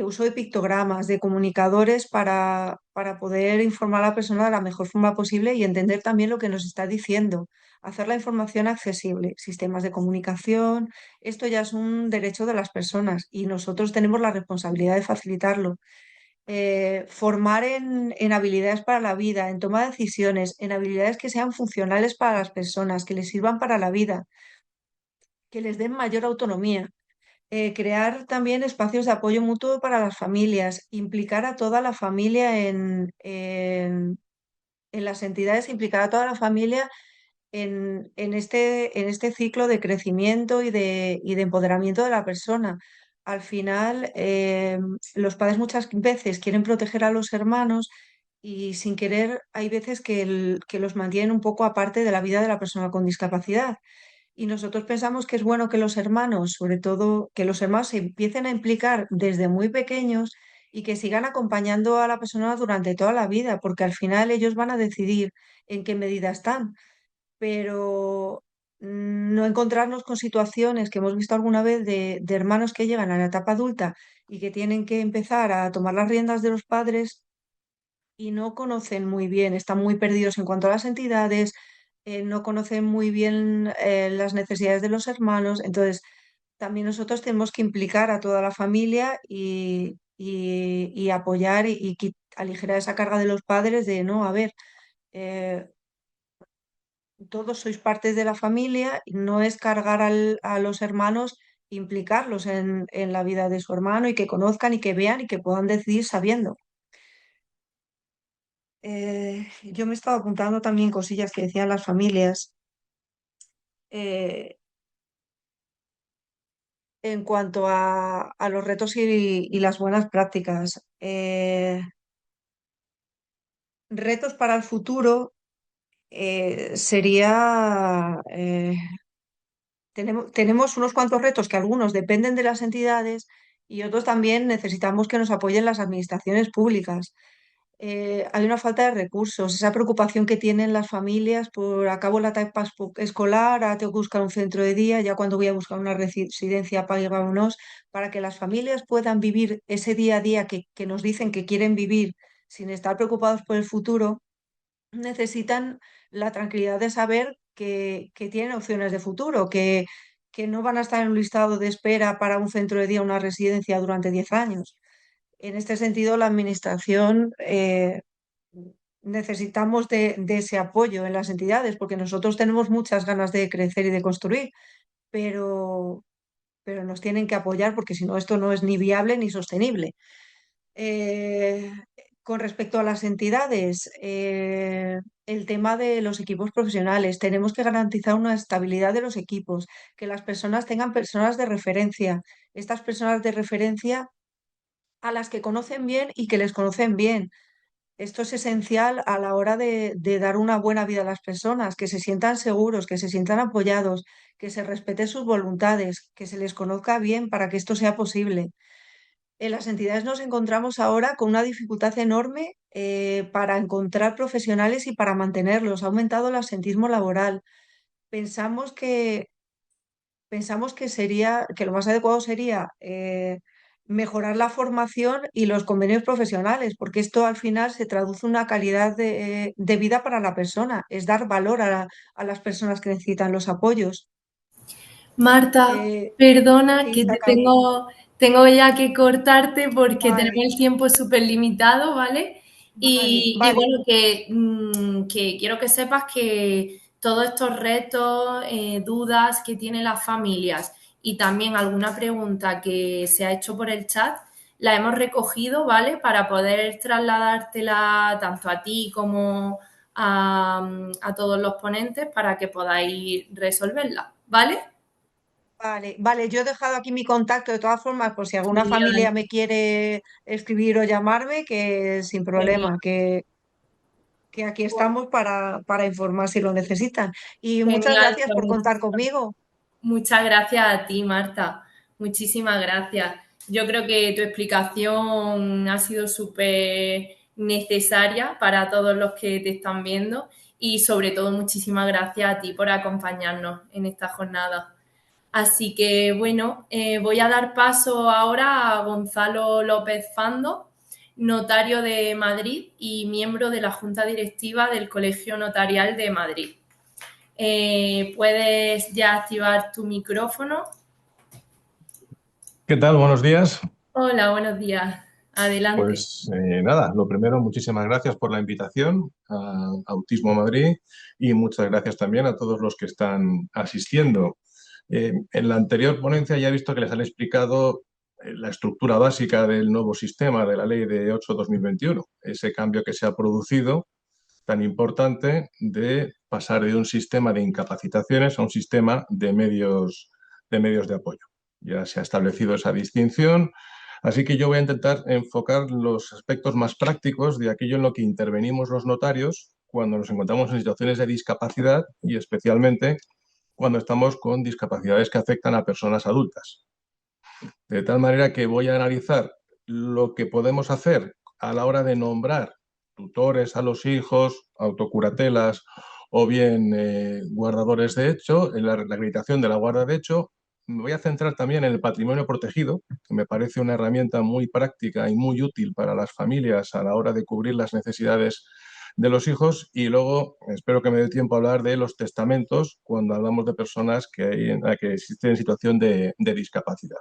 Uso de pictogramas, de comunicadores para poder informar a la persona de la mejor forma posible y entender también lo que nos está diciendo. Hacer la información accesible, sistemas de comunicación, esto ya es un derecho de las personas y nosotros tenemos la responsabilidad de facilitarlo. Formar en habilidades para la vida, en toma de decisiones, en habilidades que sean funcionales para las personas, que les sirvan para la vida, que les den mayor autonomía. Crear también espacios de apoyo mutuo para las familias, implicar a toda la familia en las entidades, implicar a toda la familia en este ciclo de crecimiento y de empoderamiento de la persona. Al final, los padres muchas veces quieren proteger a los hermanos y sin querer hay veces que los mantienen un poco aparte de la vida de la persona con discapacidad. Y nosotros pensamos que es bueno que los hermanos, sobre todo, que los hermanos se empiecen a implicar desde muy pequeños y que sigan acompañando a la persona durante toda la vida, porque al final ellos van a decidir en qué medida están, pero no encontrarnos con situaciones que hemos visto alguna vez de hermanos que llegan a la etapa adulta y que tienen que empezar a tomar las riendas de los padres y no conocen muy bien, están muy perdidos en cuanto a las entidades, no conocen muy bien las necesidades de los hermanos. Entonces, también nosotros tenemos que implicar a toda la familia y apoyar y aligerar esa carga de los padres de, no, a ver, eh, todos sois partes de la familia, y no es cargar a los hermanos, implicarlos en la vida de su hermano y que conozcan y que vean y que puedan decidir sabiendo. Yo me estaba apuntando también cosillas que decían las familias eh, en cuanto a los retos y las buenas prácticas. Retos para el futuro sería, tenemos unos cuantos retos que algunos dependen de las entidades y otros también necesitamos que nos apoyen las administraciones públicas. Hay una falta de recursos, esa preocupación que tienen las familias por acabo la etapa escolar, ahora tengo que buscar un centro de día, ya cuando voy a buscar una residencia pagámonos, para que las familias puedan vivir ese día a día que nos dicen que quieren vivir sin estar preocupados por el futuro, necesitan la tranquilidad de saber que tienen opciones de futuro, que no van a estar en un listado de espera para un centro de día o una residencia durante 10 años. En este sentido, la administración necesitamos de ese apoyo en las entidades, porque nosotros tenemos muchas ganas de crecer y de construir, pero, pero nos tienen que apoyar porque si no, esto no es ni viable ni sostenible. Eh, con respecto a las entidades, el tema de los equipos profesionales, tenemos que garantizar una estabilidad de los equipos, que las personas tengan personas de referencia. Estas personas de referencia a las que conocen bien y que les conocen bien. Esto es esencial a la hora de dar una buena vida a las personas, que se sientan seguros, que se sientan apoyados, que se respeten sus voluntades, que se les conozca bien para que esto sea posible. En las entidades nos encontramos ahora con una dificultad enorme para encontrar profesionales y para mantenerlos. Ha aumentado el absentismo laboral. Pensamos que pensamos que lo más adecuado sería mejorar la formación y los convenios profesionales, porque esto al final se traduce en una calidad de vida para la persona, es dar valor a las personas que necesitan los apoyos. Marta, Eh, perdona sí, que Zacarías. tengo ya que cortarte porque Vale, tenemos el tiempo súper limitado, ¿vale? vale, Y vale. bueno, que quiero que sepas que todos estos retos, dudas que tienen las familias y también alguna pregunta que se ha hecho por el chat, la hemos recogido, ¿vale? Para poder trasladártela tanto a ti como a todos los ponentes para que podáis resolverla, ¿vale? Vale, vale, yo he dejado aquí mi contacto de todas formas, por si alguna Genial, familia me quiere escribir o llamarme, que sin genial. problema, que aquí estamos para informar si lo necesitan. Y muchas Genial, gracias pues por contar conmigo. muchas gracias a ti, Marta. Muchísimas gracias. Yo creo que tu explicación ha sido súper necesaria para todos los que te están viendo y sobre todo muchísimas gracias a ti por acompañarnos en esta jornada. Así que bueno, voy a dar paso ahora a Gonzalo López Fando, notario de Madrid y miembro de la Junta Directiva del Colegio Notarial de Madrid. Puedes ya activar tu micrófono. ¿Qué tal? Buenos días. Hola, buenos días. Adelante. Pues nada, lo primero, muchísimas gracias por la invitación a Autismo Madrid y muchas gracias también a todos los que están asistiendo. En la anterior ponencia ya he visto que les han explicado la estructura básica del nuevo sistema de la Ley de 8/2021, ese cambio que se ha producido tan importante de pasar de un sistema de incapacitaciones a un sistema de medios de apoyo. Ya se ha establecido esa distinción, así que yo voy a intentar enfocar los aspectos más prácticos de aquello en lo que intervenimos los notarios cuando nos encontramos en situaciones de discapacidad y especialmente cuando estamos con discapacidades que afectan a personas adultas. De tal manera que voy a analizar lo que podemos hacer a la hora de nombrar tutores a los hijos, autocuratelas o bien guardadores de hecho, en la acreditación de la guarda de hecho. Me voy a centrar también en el patrimonio protegido, que me parece una herramienta muy práctica y muy útil para las familias a la hora de cubrir las necesidades de los hijos. Y luego, espero que me dé tiempo a hablar de los testamentos cuando hablamos de personas que existen en situación de discapacidad.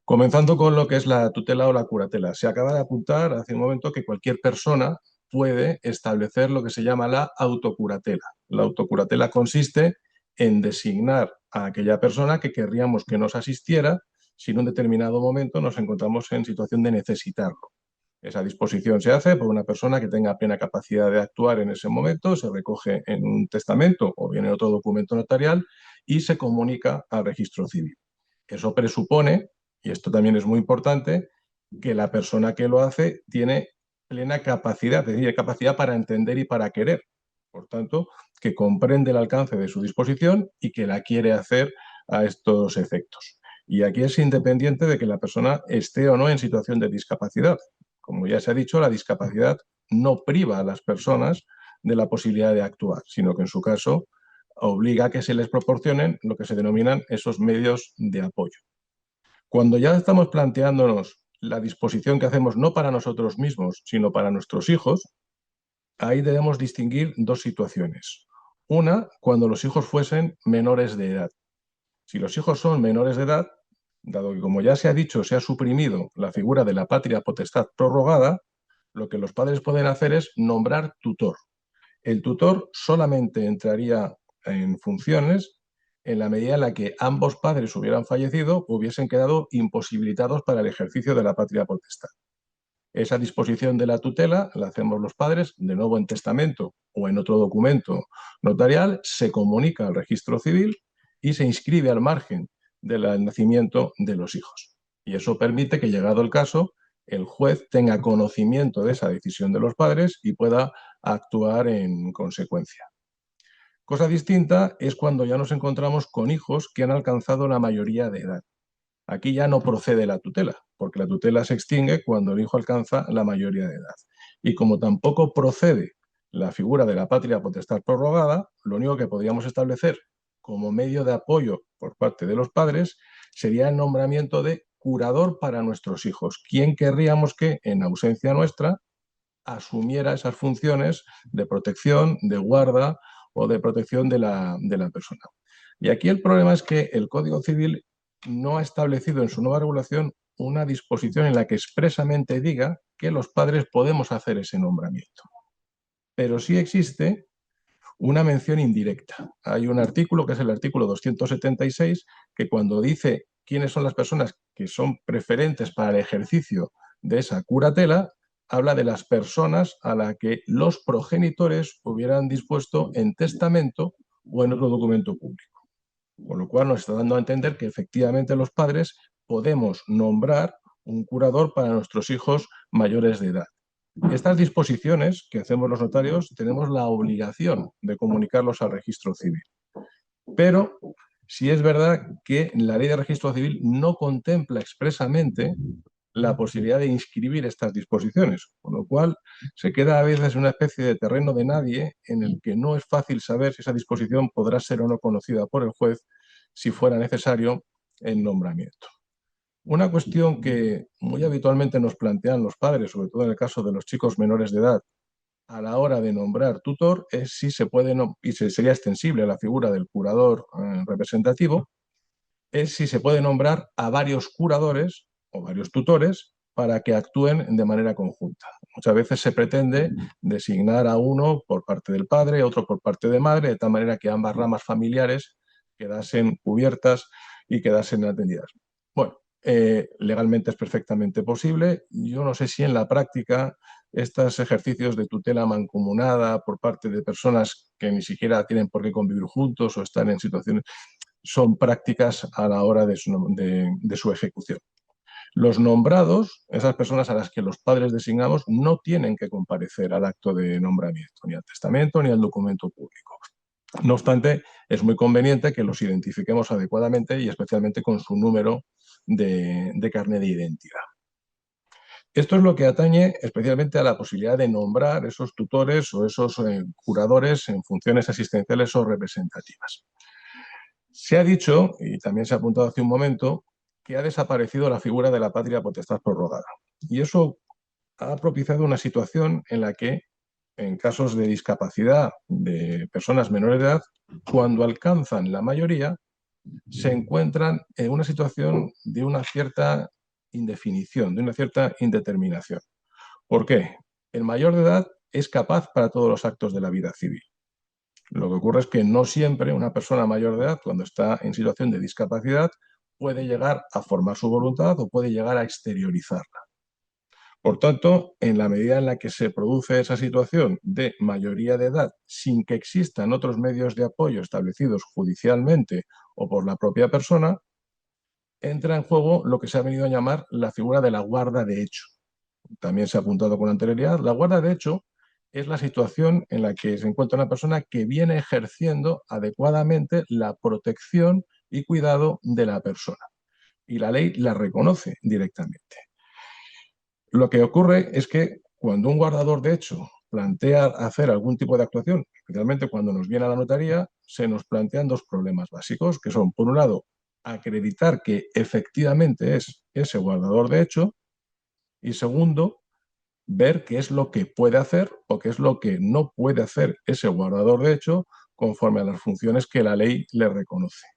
Comenzando con lo que es la tutela o la curatela. Se acaba de apuntar hace un momento que cualquier persona puede establecer lo que se llama la autocuratela. La autocuratela consiste en designar a aquella persona que querríamos que nos asistiera si en un determinado momento nos encontramos en situación de necesitarlo. Esa disposición se hace por una persona que tenga plena capacidad de actuar en ese momento, se recoge en un testamento o bien en otro documento notarial y se comunica al registro civil. Eso presupone, y esto también es muy importante, que la persona que lo hace tiene plena capacidad, es decir, capacidad para entender y para querer. Por tanto, que comprende el alcance de su disposición y que la quiere hacer a estos efectos. Y aquí es independiente de que la persona esté o no en situación de discapacidad. Como ya se ha dicho, la discapacidad no priva a las personas de la posibilidad de actuar, sino que en su caso obliga a que se les proporcionen lo que se denominan esos medios de apoyo. Cuando ya estamos planteándonos la disposición que hacemos no para nosotros mismos, sino para nuestros hijos, ahí debemos distinguir dos situaciones. Una, cuando los hijos fuesen menores de edad. Si los hijos son menores de edad, dado que, como ya se ha dicho, se ha suprimido la figura de la patria potestad prorrogada, lo que los padres pueden hacer es nombrar tutor. El tutor solamente entraría en funciones en la medida en la que ambos padres hubieran fallecido o hubiesen quedado imposibilitados para el ejercicio de la patria potestad. Esa disposición de la tutela la hacemos los padres, de nuevo en testamento o en otro documento notarial, se comunica al registro civil y se inscribe al margen del nacimiento de los hijos. Y eso permite que, llegado el caso, el juez tenga conocimiento de esa decisión de los padres y pueda actuar en consecuencia. Cosa distinta es cuando ya nos encontramos con hijos que han alcanzado la mayoría de edad. Aquí ya no procede la tutela, porque la tutela se extingue cuando el hijo alcanza la mayoría de edad. Y como tampoco procede la figura de la patria potestad prorrogada, lo único que podríamos establecer como medio de apoyo por parte de los padres sería el nombramiento de curador para nuestros hijos. ¿Quién querríamos que, en ausencia nuestra, asumiera esas funciones de protección, de guarda o de protección de la persona? Y aquí el problema es que el Código Civil no ha establecido en su nueva regulación una disposición en la que expresamente diga que los padres podemos hacer ese nombramiento. Pero sí existe una mención indirecta. Hay un artículo, que es el artículo 276, que cuando dice quiénes son las personas que son preferentes para el ejercicio de esa curatela, habla de las personas a las que los progenitores hubieran dispuesto en testamento o en otro documento público. Con lo cual nos está dando a entender que efectivamente los padres podemos nombrar un curador para nuestros hijos mayores de edad. Estas disposiciones que hacemos los notarios tenemos la obligación de comunicarlos al registro civil. Pero sí es verdad que la ley de registro civil no contempla expresamente la posibilidad de inscribir estas disposiciones, con lo cual se queda a veces una especie de terreno de nadie en el que no es fácil saber si esa disposición podrá ser o no conocida por el juez si fuera necesario el nombramiento. Una cuestión que muy habitualmente nos plantean los padres, sobre todo en el caso de los chicos menores de edad, a la hora de nombrar tutor, es si se puede, y sería extensible a la figura del curador representativo, es si se puede nombrar a varios curadores o varios tutores para que actúen de manera conjunta. Muchas veces se pretende designar a uno por parte del padre, otro por parte de madre, de tal manera que ambas ramas familiares quedasen cubiertas y quedasen atendidas. Bueno, legalmente es perfectamente posible. Yo no sé si en la práctica estos ejercicios de tutela mancomunada por parte de personas que ni siquiera tienen por qué convivir juntos o están en situaciones, son prácticas a la hora de su ejecución. Los nombrados, esas personas a las que los padres designamos, no tienen que comparecer al acto de nombramiento, ni al testamento, ni al documento público. No obstante, es muy conveniente que los identifiquemos adecuadamente y especialmente con su número de carnet de identidad. Esto es lo que atañe especialmente a la posibilidad de nombrar esos tutores o esos curadores en funciones asistenciales o representativas. Se ha dicho, y también se ha apuntado hace un momento, que ha desaparecido la figura de la patria potestad prorrogada. Y eso ha propiciado una situación en la que, en casos de discapacidad de personas menores de edad, cuando alcanzan la mayoría, se encuentran en una situación de una cierta indefinición, de una cierta indeterminación. ¿Por qué? El mayor de edad es capaz para todos los actos de la vida civil. Lo que ocurre es que no siempre una persona mayor de edad, cuando está en situación de discapacidad, puede llegar a formar su voluntad o puede llegar a exteriorizarla. Por tanto, en la medida en la que se produce esa situación de mayoría de edad sin que existan otros medios de apoyo establecidos judicialmente o por la propia persona, entra en juego lo que se ha venido a llamar la figura de la guarda de hecho. También se ha apuntado con anterioridad. La guarda de hecho es la situación en la que se encuentra una persona que viene ejerciendo adecuadamente la protección y cuidado de la persona. Y la ley la reconoce directamente. Lo que ocurre es que cuando un guardador de hecho plantea hacer algún tipo de actuación, especialmente cuando nos viene a la notaría, se nos plantean dos problemas básicos, que son, por un lado, acreditar que efectivamente es ese guardador de hecho, y segundo, ver qué es lo que puede hacer o qué es lo que no puede hacer ese guardador de hecho conforme a las funciones que la ley le reconoce.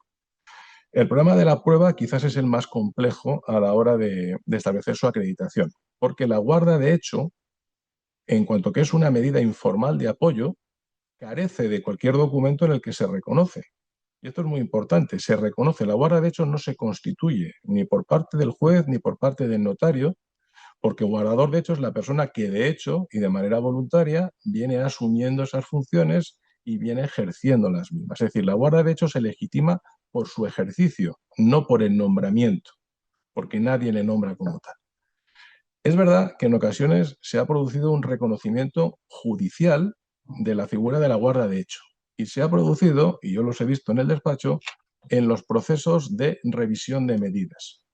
El problema de la prueba quizás es el más complejo a la hora de establecer su acreditación, porque la guarda de hecho, en cuanto que es una medida informal de apoyo, carece de cualquier documento en el que se reconoce. Y esto es muy importante, se reconoce. La guarda de hecho no se constituye ni por parte del juez ni por parte del notario, porque guardador de hecho es la persona que de hecho y de manera voluntaria viene asumiendo esas funciones y viene ejerciendo las mismas. Es decir, la guarda de hecho se legitima por su ejercicio, no por el nombramiento, porque nadie le nombra como tal. Es verdad que en ocasiones se ha producido un reconocimiento judicial de la figura de la guarda de hecho y se ha producido, y yo los he visto en el despacho, en los procesos de revisión de medidas.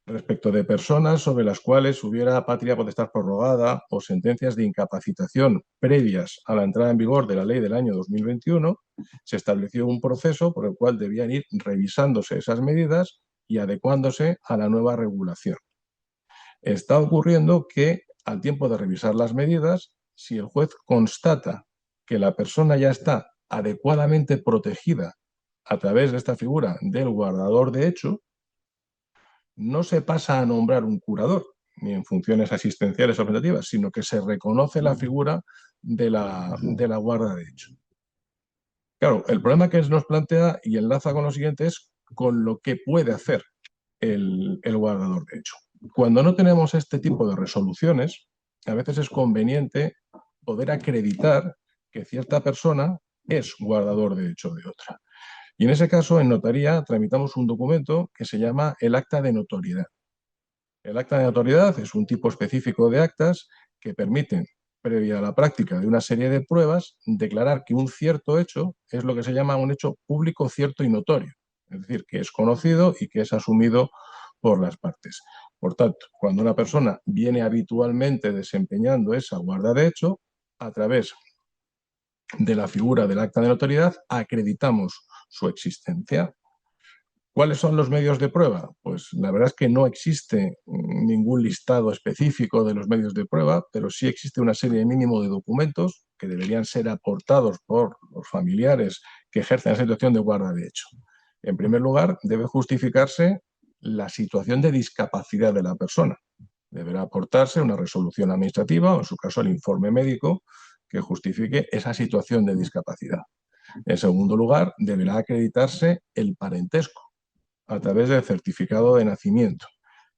Respecto de personas sobre las cuales hubiera patria potestad prorrogada o sentencias de incapacitación previas a la entrada en vigor de la ley del año 2021, se estableció un proceso por el cual debían ir revisándose esas medidas y adecuándose a la nueva regulación. Está ocurriendo que al tiempo de revisar las medidas, si el juez constata que la persona ya está adecuadamente protegida a través de esta figura del guardador de hecho, no se pasa a nombrar un curador, ni en funciones asistenciales o operativas, sino que se reconoce la figura de la guarda de hecho. Claro, el problema que nos plantea y enlaza con lo siguiente es con lo que puede hacer el guardador de hecho. Cuando no tenemos este tipo de resoluciones, a veces es conveniente poder acreditar que cierta persona es guardador de hecho de otra. Y en ese caso, en notaría, tramitamos un documento que se llama el acta de notoriedad. El acta de notoriedad es un tipo específico de actas que permiten, previa a la práctica de una serie de pruebas, declarar que un cierto hecho es lo que se llama un hecho público, cierto y notorio. Es decir, que es conocido y que es asumido por las partes. Por tanto, cuando una persona viene habitualmente desempeñando esa guarda de hecho, a través de la figura del acta de notoriedad, acreditamos su existencia. ¿Cuáles son los medios de prueba? Pues la verdad es que no existe ningún listado específico de los medios de prueba, pero sí existe una serie mínimo de documentos que deberían ser aportados por los familiares que ejercen la situación de guarda de hecho. En primer lugar, debe justificarse la situación de discapacidad de la persona. Deberá aportarse una resolución administrativa o, en su caso, el informe médico que justifique esa situación de discapacidad. En segundo lugar, deberá acreditarse el parentesco a través del certificado de nacimiento.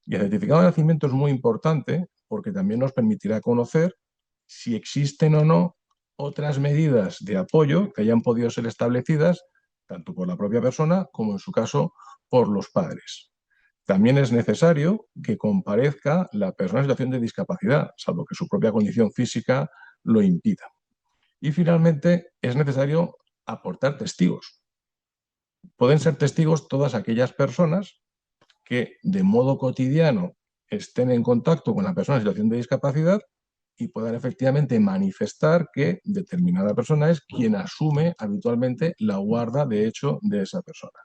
Y el certificado de nacimiento es muy importante porque también nos permitirá conocer si existen o no otras medidas de apoyo que hayan podido ser establecidas tanto por la propia persona como, en su caso, por los padres. También es necesario que comparezca la persona en situación de discapacidad, salvo que su propia condición física lo impida. Y finalmente es necesario aportar testigos. Pueden ser testigos todas aquellas personas que de modo cotidiano estén en contacto con la persona en situación de discapacidad y puedan efectivamente manifestar que determinada persona es quien asume habitualmente la guarda de hecho de esa persona.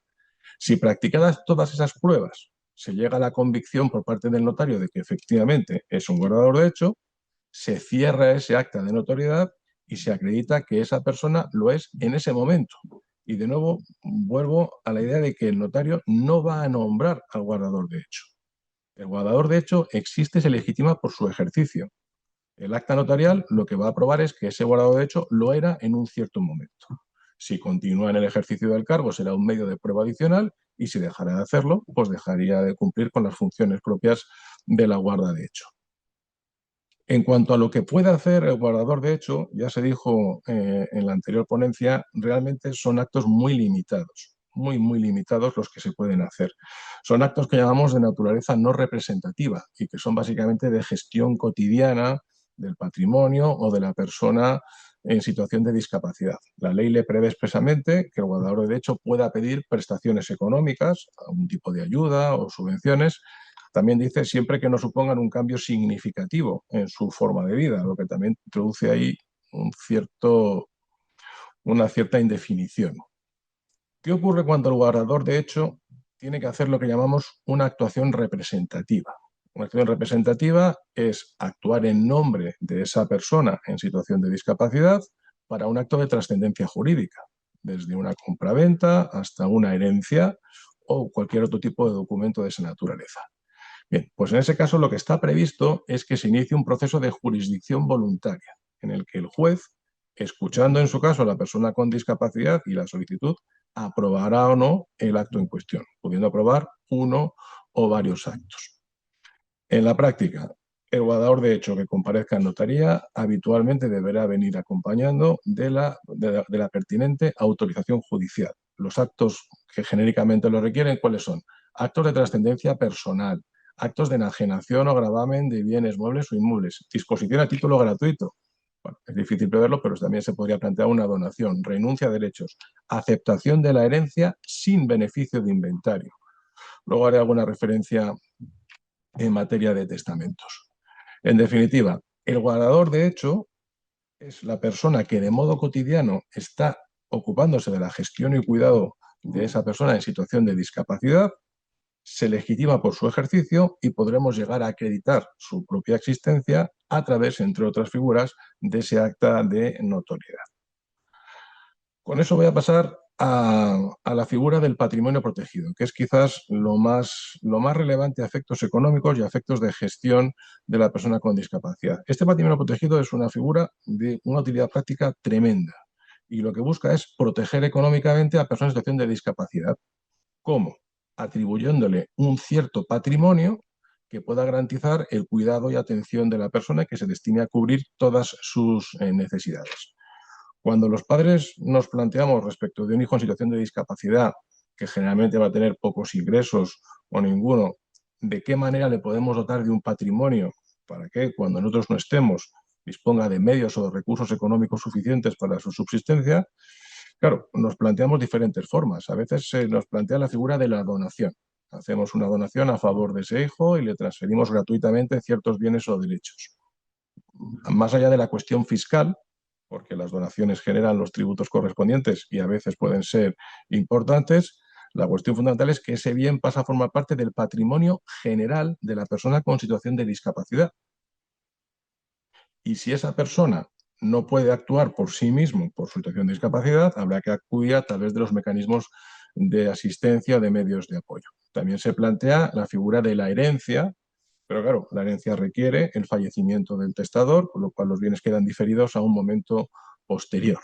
Si practicadas todas esas pruebas se llega a la convicción por parte del notario de que efectivamente es un guardador de hecho, se cierra ese acta de notoriedad y se acredita que esa persona lo es en ese momento. Y de nuevo vuelvo a la idea de que el notario no va a nombrar al guardador de hecho. El guardador de hecho existe y se legitima por su ejercicio. El acta notarial lo que va a probar es que ese guardador de hecho lo era en un cierto momento. Si continúa en el ejercicio del cargo será un medio de prueba adicional y si dejara de hacerlo, pues dejaría de cumplir con las funciones propias de la guarda de hecho. En cuanto a lo que puede hacer el guardador de hecho, ya se dijo en la anterior ponencia, realmente son actos muy limitados, muy limitados los que se pueden hacer. Son actos que llamamos de naturaleza no representativa y que son básicamente de gestión cotidiana del patrimonio o de la persona en situación de discapacidad. La ley le prevé expresamente que el guardador de hecho pueda pedir prestaciones económicas, algún tipo de ayuda o subvenciones. También dice siempre que no supongan un cambio significativo en su forma de vida, lo que también introduce ahí una cierta indefinición. ¿Qué ocurre cuando el guardador de hecho tiene que hacer lo que llamamos una actuación representativa? Una acción representativa es actuar en nombre de esa persona en situación de discapacidad para un acto de trascendencia jurídica, desde una compraventa hasta una herencia o cualquier otro tipo de documento de esa naturaleza. Bien, pues en ese caso lo que está previsto es que se inicie un proceso de jurisdicción voluntaria, en el que el juez, escuchando en su caso a la persona con discapacidad y la solicitud, aprobará o no el acto en cuestión, pudiendo aprobar uno o varios actos. En la práctica, el guardador de hecho que comparezca en notaría habitualmente deberá venir acompañando de la pertinente autorización judicial. Los actos que genéricamente lo requieren, ¿cuáles son? Actos de trascendencia personal, actos de enajenación o gravamen de bienes muebles o inmuebles, disposición a título gratuito. Bueno, es difícil preverlo, pero también se podría plantear una donación, renuncia a derechos, aceptación de la herencia sin beneficio de inventario. Luego haré alguna referencia en materia de testamentos. En definitiva, el guardador de hecho es la persona que de modo cotidiano está ocupándose de la gestión y cuidado de esa persona en situación de discapacidad, se legitima por su ejercicio y podremos llegar a acreditar su propia existencia a través, entre otras figuras, de ese acta de notoriedad. Con eso voy a pasar a la figura del patrimonio protegido, que es quizás lo más relevante a efectos económicos y a efectos de gestión de la persona con discapacidad. Este patrimonio protegido es una figura de una utilidad práctica tremenda y lo que busca es proteger económicamente a personas en situación de discapacidad. ¿Cómo? Atribuyéndole un cierto patrimonio que pueda garantizar el cuidado y atención de la persona y que se destine a cubrir todas sus necesidades. Cuando los padres nos planteamos respecto de un hijo en situación de discapacidad, que generalmente va a tener pocos ingresos o ninguno, ¿de qué manera le podemos dotar de un patrimonio para que cuando nosotros no estemos disponga de medios o de recursos económicos suficientes para su subsistencia? Claro, nos planteamos diferentes formas. A veces se nos plantea la figura de la donación. Hacemos una donación a favor de ese hijo y le transferimos gratuitamente ciertos bienes o derechos. Más allá de la cuestión fiscal, porque las donaciones generan los tributos correspondientes y a veces pueden ser importantes, la cuestión fundamental es que ese bien pasa a formar parte del patrimonio general de la persona con situación de discapacidad. Y si esa persona no puede actuar por sí mismo por su situación de discapacidad, habrá que acudir a través de los mecanismos de asistencia o de medios de apoyo. También se plantea la figura de la herencia, pero claro, la herencia requiere el fallecimiento del testador, con lo cual los bienes quedan diferidos a un momento posterior.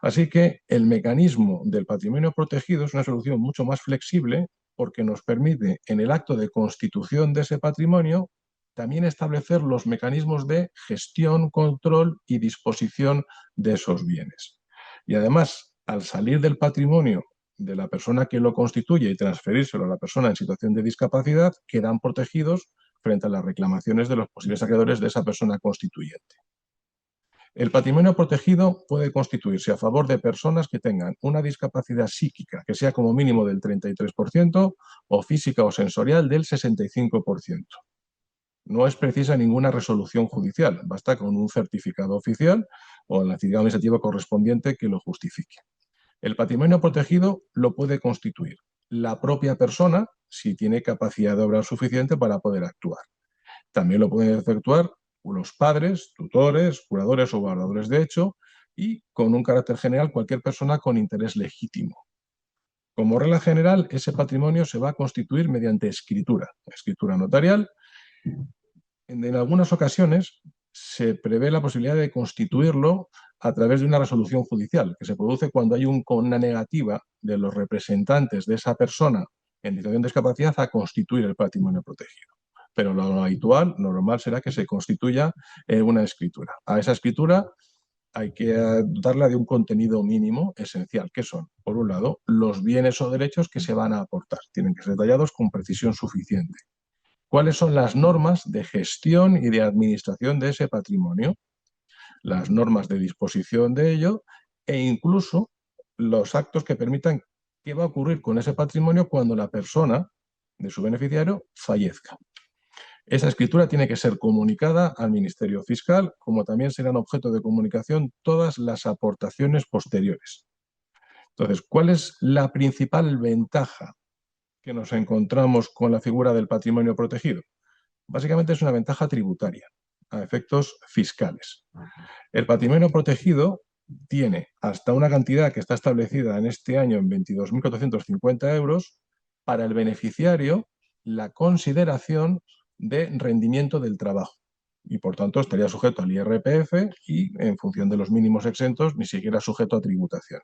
Así que el mecanismo del patrimonio protegido es una solución mucho más flexible porque nos permite, en el acto de constitución de ese patrimonio, también establecer los mecanismos de gestión, control y disposición de esos bienes. Y además, al salir del patrimonio de la persona que lo constituye y transferírselo a la persona en situación de discapacidad, quedan protegidos frente a las reclamaciones de los posibles acreedores de esa persona constituyente. El patrimonio protegido puede constituirse a favor de personas que tengan una discapacidad psíquica que sea como mínimo del 33% o física o sensorial del 65%. No es precisa ninguna resolución judicial, basta con un certificado oficial o la entidad administrativa correspondiente que lo justifique. El patrimonio protegido lo puede constituir la propia persona si tiene capacidad de obra suficiente para poder actuar. También lo pueden efectuar los padres, tutores, curadores o guardadores de hecho y con un carácter general cualquier persona con interés legítimo. Como regla general, ese patrimonio se va a constituir mediante escritura notarial. En algunas ocasiones se prevé la posibilidad de constituirlo a través de una resolución judicial, que se produce cuando hay una negativa de los representantes de esa persona en situación de discapacidad a constituir el patrimonio protegido. Pero lo habitual, lo normal será que se constituya una escritura. A esa escritura hay que dotarla de un contenido mínimo esencial, que son, por un lado, los bienes o derechos que se van a aportar. Tienen que ser detallados con precisión suficiente. ¿Cuáles son las normas de gestión y de administración de ese patrimonio? Las normas de disposición de ello e incluso los actos que permitan qué va a ocurrir con ese patrimonio cuando la persona de su beneficiario fallezca. Esa escritura tiene que ser comunicada al Ministerio Fiscal, como también serán objeto de comunicación todas las aportaciones posteriores. Entonces, ¿cuál es la principal ventaja que nos encontramos con la figura del patrimonio protegido? Básicamente es una ventaja tributaria, a efectos fiscales. El patrimonio protegido tiene hasta una cantidad que está establecida en este año en 22.450 euros para el beneficiario la consideración de rendimiento del trabajo y por tanto estaría sujeto al IRPF y en función de los mínimos exentos ni siquiera sujeto a tributación.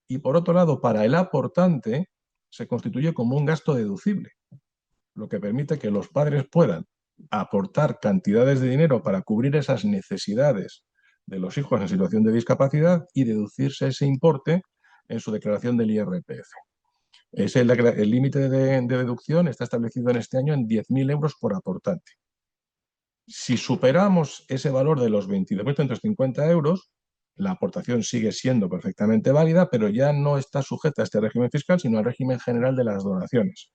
Y por otro lado, para el aportante se constituye como un gasto deducible, lo que permite que los padres puedan aportar cantidades de dinero para cubrir esas necesidades de los hijos en situación de discapacidad y deducirse ese importe en su declaración del IRPF. El límite de deducción está establecido en este año en 10.000 euros por aportante. Si superamos ese valor de los 22.350 euros, la aportación sigue siendo perfectamente válida, pero ya no está sujeta a este régimen fiscal, sino al régimen general de las donaciones,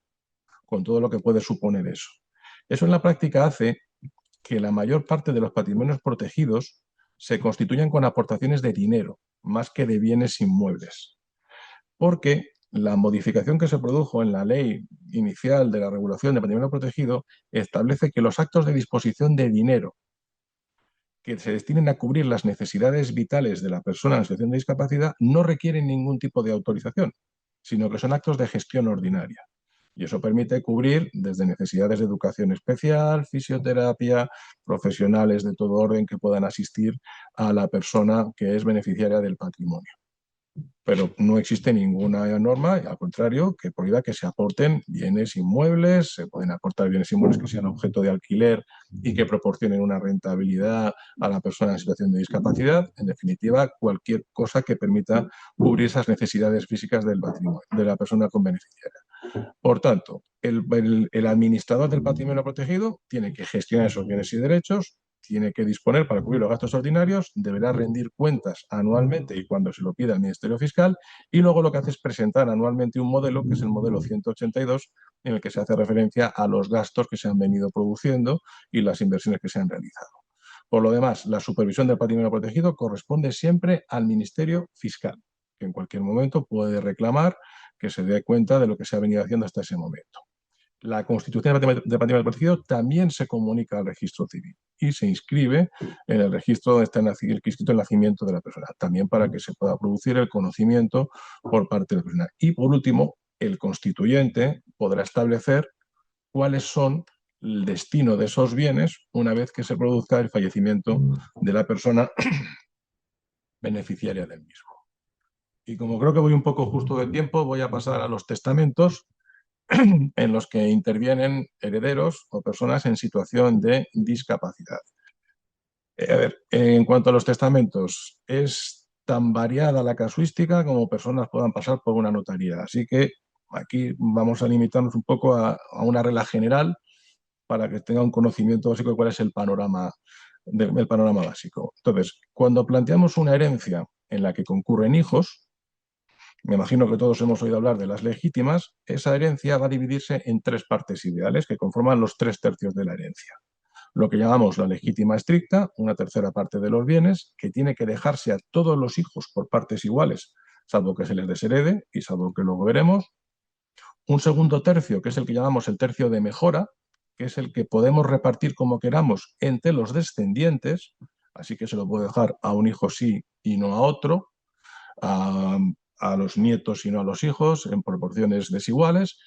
con todo lo que puede suponer eso. Eso en la práctica hace que la mayor parte de los patrimonios protegidos se constituyan con aportaciones de dinero, más que de bienes inmuebles. Porque la modificación que se produjo en la ley inicial de la regulación de patrimonio protegido establece que los actos de disposición de dinero que se destinen a cubrir las necesidades vitales de la persona en situación de discapacidad no requieren ningún tipo de autorización, sino que son actos de gestión ordinaria. Y eso permite cubrir desde necesidades de educación especial, fisioterapia, profesionales de todo orden que puedan asistir a la persona que es beneficiaria del patrimonio. Pero no existe ninguna norma, al contrario, que prohíba que se aporten bienes inmuebles, se pueden aportar bienes inmuebles que sean objeto de alquiler y que proporcionen una rentabilidad a la persona en situación de discapacidad. En definitiva, cualquier cosa que permita cubrir esas necesidades físicas del patrimonio, de la persona con beneficiaria. Por tanto, el administrador del patrimonio protegido tiene que gestionar esos bienes y derechos, tiene que disponer para cubrir los gastos ordinarios, deberá rendir cuentas anualmente y cuando se lo pida el Ministerio Fiscal, y luego lo que hace es presentar anualmente un modelo, que es el modelo 182, en el que se hace referencia a los gastos que se han venido produciendo y las inversiones que se han realizado. Por lo demás, la supervisión del patrimonio protegido corresponde siempre al Ministerio Fiscal, que en cualquier momento puede reclamar que se dé cuenta de lo que se ha venido haciendo hasta ese momento. La constitución de patrimonio protegido también se comunica al registro civil y se inscribe en el registro donde está inscrito el nacimiento de la persona, también para que se pueda producir el conocimiento por parte de la persona. Y por último, el constituyente podrá establecer cuáles son el destino de esos bienes una vez que se produzca el fallecimiento de la persona beneficiaria del mismo. Y como creo que voy un poco justo de tiempo, voy a pasar a los testamentos en los que intervienen herederos o personas en situación de discapacidad. A ver, en cuanto a los testamentos, es tan variada la casuística como personas puedan pasar por una notaría. Así que aquí vamos a limitarnos un poco a una regla general para que tenga un conocimiento básico de cuál es el panorama básico. Entonces, cuando planteamos una herencia en la que concurren hijos, me imagino que todos hemos oído hablar de las legítimas, esa herencia va a dividirse en tres partes ideales que conforman los 3/3 de la herencia. Lo que llamamos la legítima estricta, una tercera parte de los bienes, que tiene que dejarse a todos los hijos por partes iguales, salvo que se les desherede y salvo que luego veremos. Un segundo tercio, que es el que llamamos el tercio de mejora, que es el que podemos repartir como queramos entre los descendientes, así que se lo puedo dejar a un hijo sí y no a otro. a los nietos y no a los hijos en proporciones desiguales.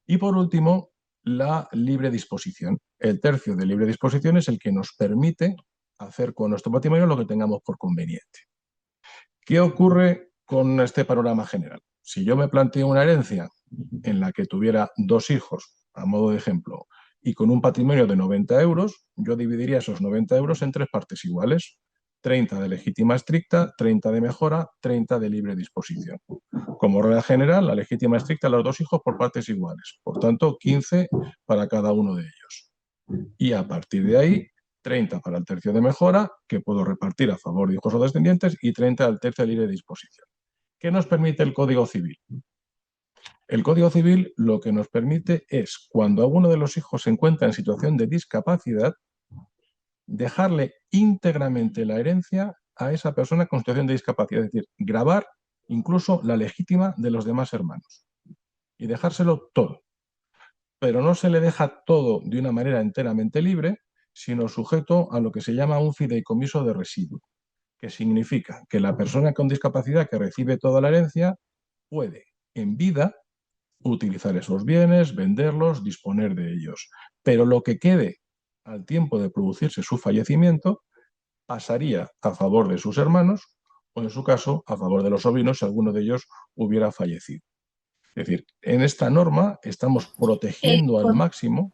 Y por último, la libre disposición. El tercio de libre disposición es el que nos permite hacer con nuestro patrimonio lo que tengamos por conveniente. ¿Qué ocurre con este panorama general? Si yo me planteo una herencia en la que tuviera 2 hijos, a modo de ejemplo, y con un patrimonio de 90 euros, yo dividiría esos 90 euros en 3 partes iguales. 30 de legítima estricta, 30 de mejora, 30 de libre disposición. Como regla general, la legítima estricta a los 2 hijos por partes iguales. Por tanto, 15 para cada uno de ellos. Y a partir de ahí, 30 para el tercio de mejora, que puedo repartir a favor de hijos o descendientes, y 30 al tercio de libre disposición. ¿Qué nos permite el Código Civil? El Código Civil lo que nos permite es, cuando alguno de los hijos se encuentra en situación de discapacidad, dejarle íntegramente la herencia a esa persona con situación de discapacidad, es decir, gravar incluso la legítima de los demás hermanos y dejárselo todo. Pero no se le deja todo de una manera enteramente libre, sino sujeto a lo que se llama un fideicomiso de residuo, que significa que la persona con discapacidad que recibe toda la herencia puede, en vida, utilizar esos bienes, venderlos, disponer de ellos. Pero lo que quede al tiempo de producirse su fallecimiento pasaría a favor de sus hermanos o, en su caso, a favor de los sobrinos si alguno de ellos hubiera fallecido. Es decir, en esta norma estamos protegiendo al máximo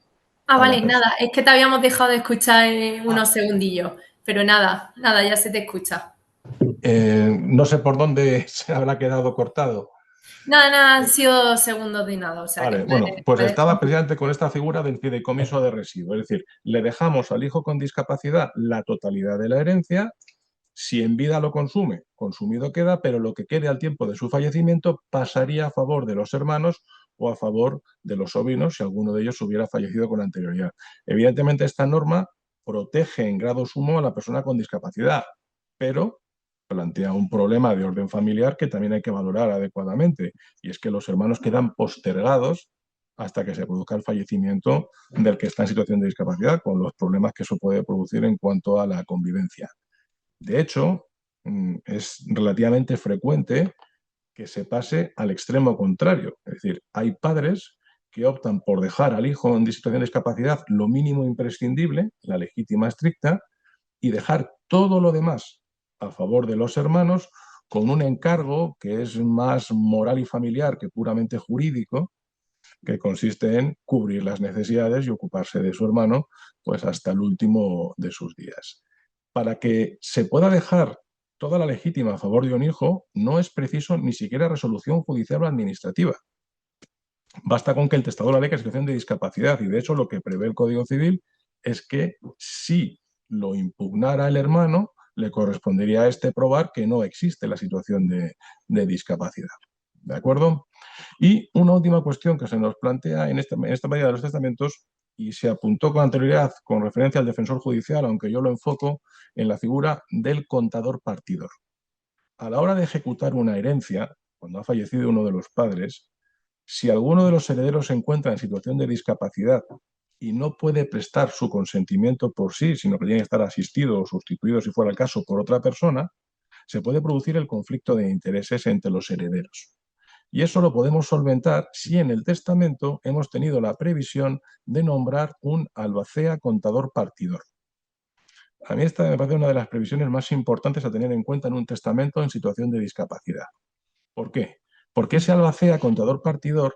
a la Vale, persona. nada, es que te habíamos dejado de escuchar unos segundillos, pero nada, ya se te escucha. No sé por dónde se habrá quedado cortado. Nada, han sido segundos de nada, o sea Vale, que bueno, pues puedes estaba continuar. precisamente con esta figura del fideicomiso de residuo, es decir, le dejamos al hijo con discapacidad la totalidad de la herencia. Si en vida lo consume, consumido queda, pero lo que quede al tiempo de su fallecimiento pasaría a favor de los hermanos o a favor de los sobrinos si alguno de ellos hubiera fallecido con anterioridad. Evidentemente, esta norma protege en grado sumo a la persona con discapacidad, pero plantea un problema de orden familiar que también hay que valorar adecuadamente, y es que los hermanos quedan postergados hasta que se produzca el fallecimiento del que está en situación de discapacidad, con los problemas que eso puede producir en cuanto a la convivencia. De hecho, es relativamente frecuente que se pase al extremo contrario. Es decir, hay padres que optan por dejar al hijo en situación de discapacidad lo mínimo imprescindible, la legítima estricta, y dejar todo lo demás a favor de los hermanos con un encargo que es más moral y familiar que puramente jurídico, que consiste en cubrir las necesidades y ocuparse de su hermano pues hasta el último de sus días. Para que se pueda dejar toda la legítima a favor de un hijo, no es preciso ni siquiera resolución judicial o administrativa. Basta con que el testador alegue situación de discapacidad, y de hecho lo que prevé el Código Civil es que si lo impugnara el hermano, le correspondería a este probar que no existe la situación de discapacidad. ¿De acuerdo? Y una última cuestión que se nos plantea en esta medida de los testamentos, y se apuntó con anterioridad con referencia al defensor judicial, aunque yo lo enfoco en la figura del contador partidor. A la hora de ejecutar una herencia, cuando ha fallecido uno de los padres, si alguno de los herederos se encuentra en situación de discapacidad y no puede prestar su consentimiento por sí, sino que tiene que estar asistido o sustituido, si fuera el caso, por otra persona, se puede producir el conflicto de intereses entre los herederos. Y eso lo podemos solventar si en el testamento hemos tenido la previsión de nombrar un albacea contador partidor. A mí esta me parece una de las previsiones más importantes a tener en cuenta en un testamento en situación de discapacidad. ¿Por qué? Porque ese albacea contador partidor,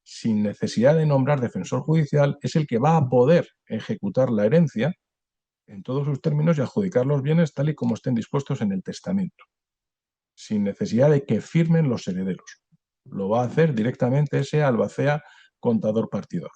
sin necesidad de nombrar defensor judicial, es el que va a poder ejecutar la herencia en todos sus términos y adjudicar los bienes tal y como estén dispuestos en el testamento, sin necesidad de que firmen los herederos. Lo va a hacer directamente ese albacea contador partidor.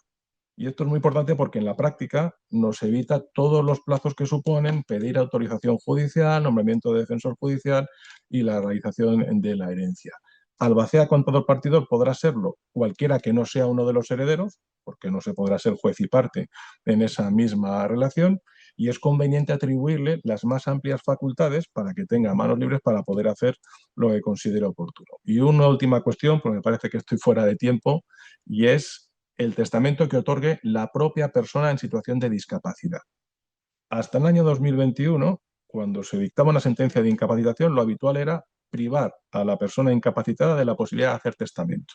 Y esto es muy importante porque en la práctica nos evita todos los plazos que suponen pedir autorización judicial, nombramiento de defensor judicial y la realización de la herencia. Albacea contador partidor podrá serlo cualquiera que no sea uno de los herederos, porque no se podrá ser juez y parte en esa misma relación, y es conveniente atribuirle las más amplias facultades para que tenga manos libres para poder hacer lo que considere oportuno. Y una última cuestión, porque me parece que estoy fuera de tiempo, y es el testamento que otorgue la propia persona en situación de discapacidad. Hasta el año 2021, cuando se dictaba una sentencia de incapacitación, lo habitual era privar a la persona incapacitada de la posibilidad de hacer testamento.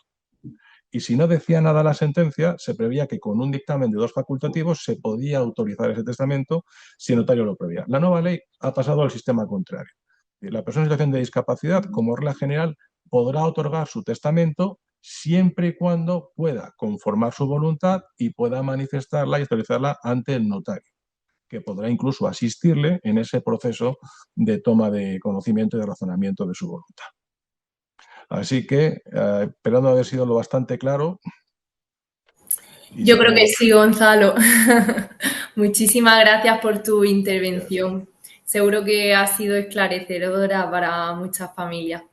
Y si no decía nada la sentencia, se preveía que con un dictamen de 2 facultativos se podía autorizar ese testamento si el notario lo prevía. La nueva ley ha pasado al sistema contrario. La persona en situación de discapacidad, como regla general, podrá otorgar su testamento siempre y cuando pueda conformar su voluntad y pueda manifestarla y autorizarla ante el notario, que podrá incluso asistirle en ese proceso de toma de conocimiento y de razonamiento de su voluntad. Así que, esperando haber sido lo bastante claro. Yo creo que sí, Gonzalo. Muchísimas gracias por tu intervención. Seguro que ha sido esclarecedora para muchas familias.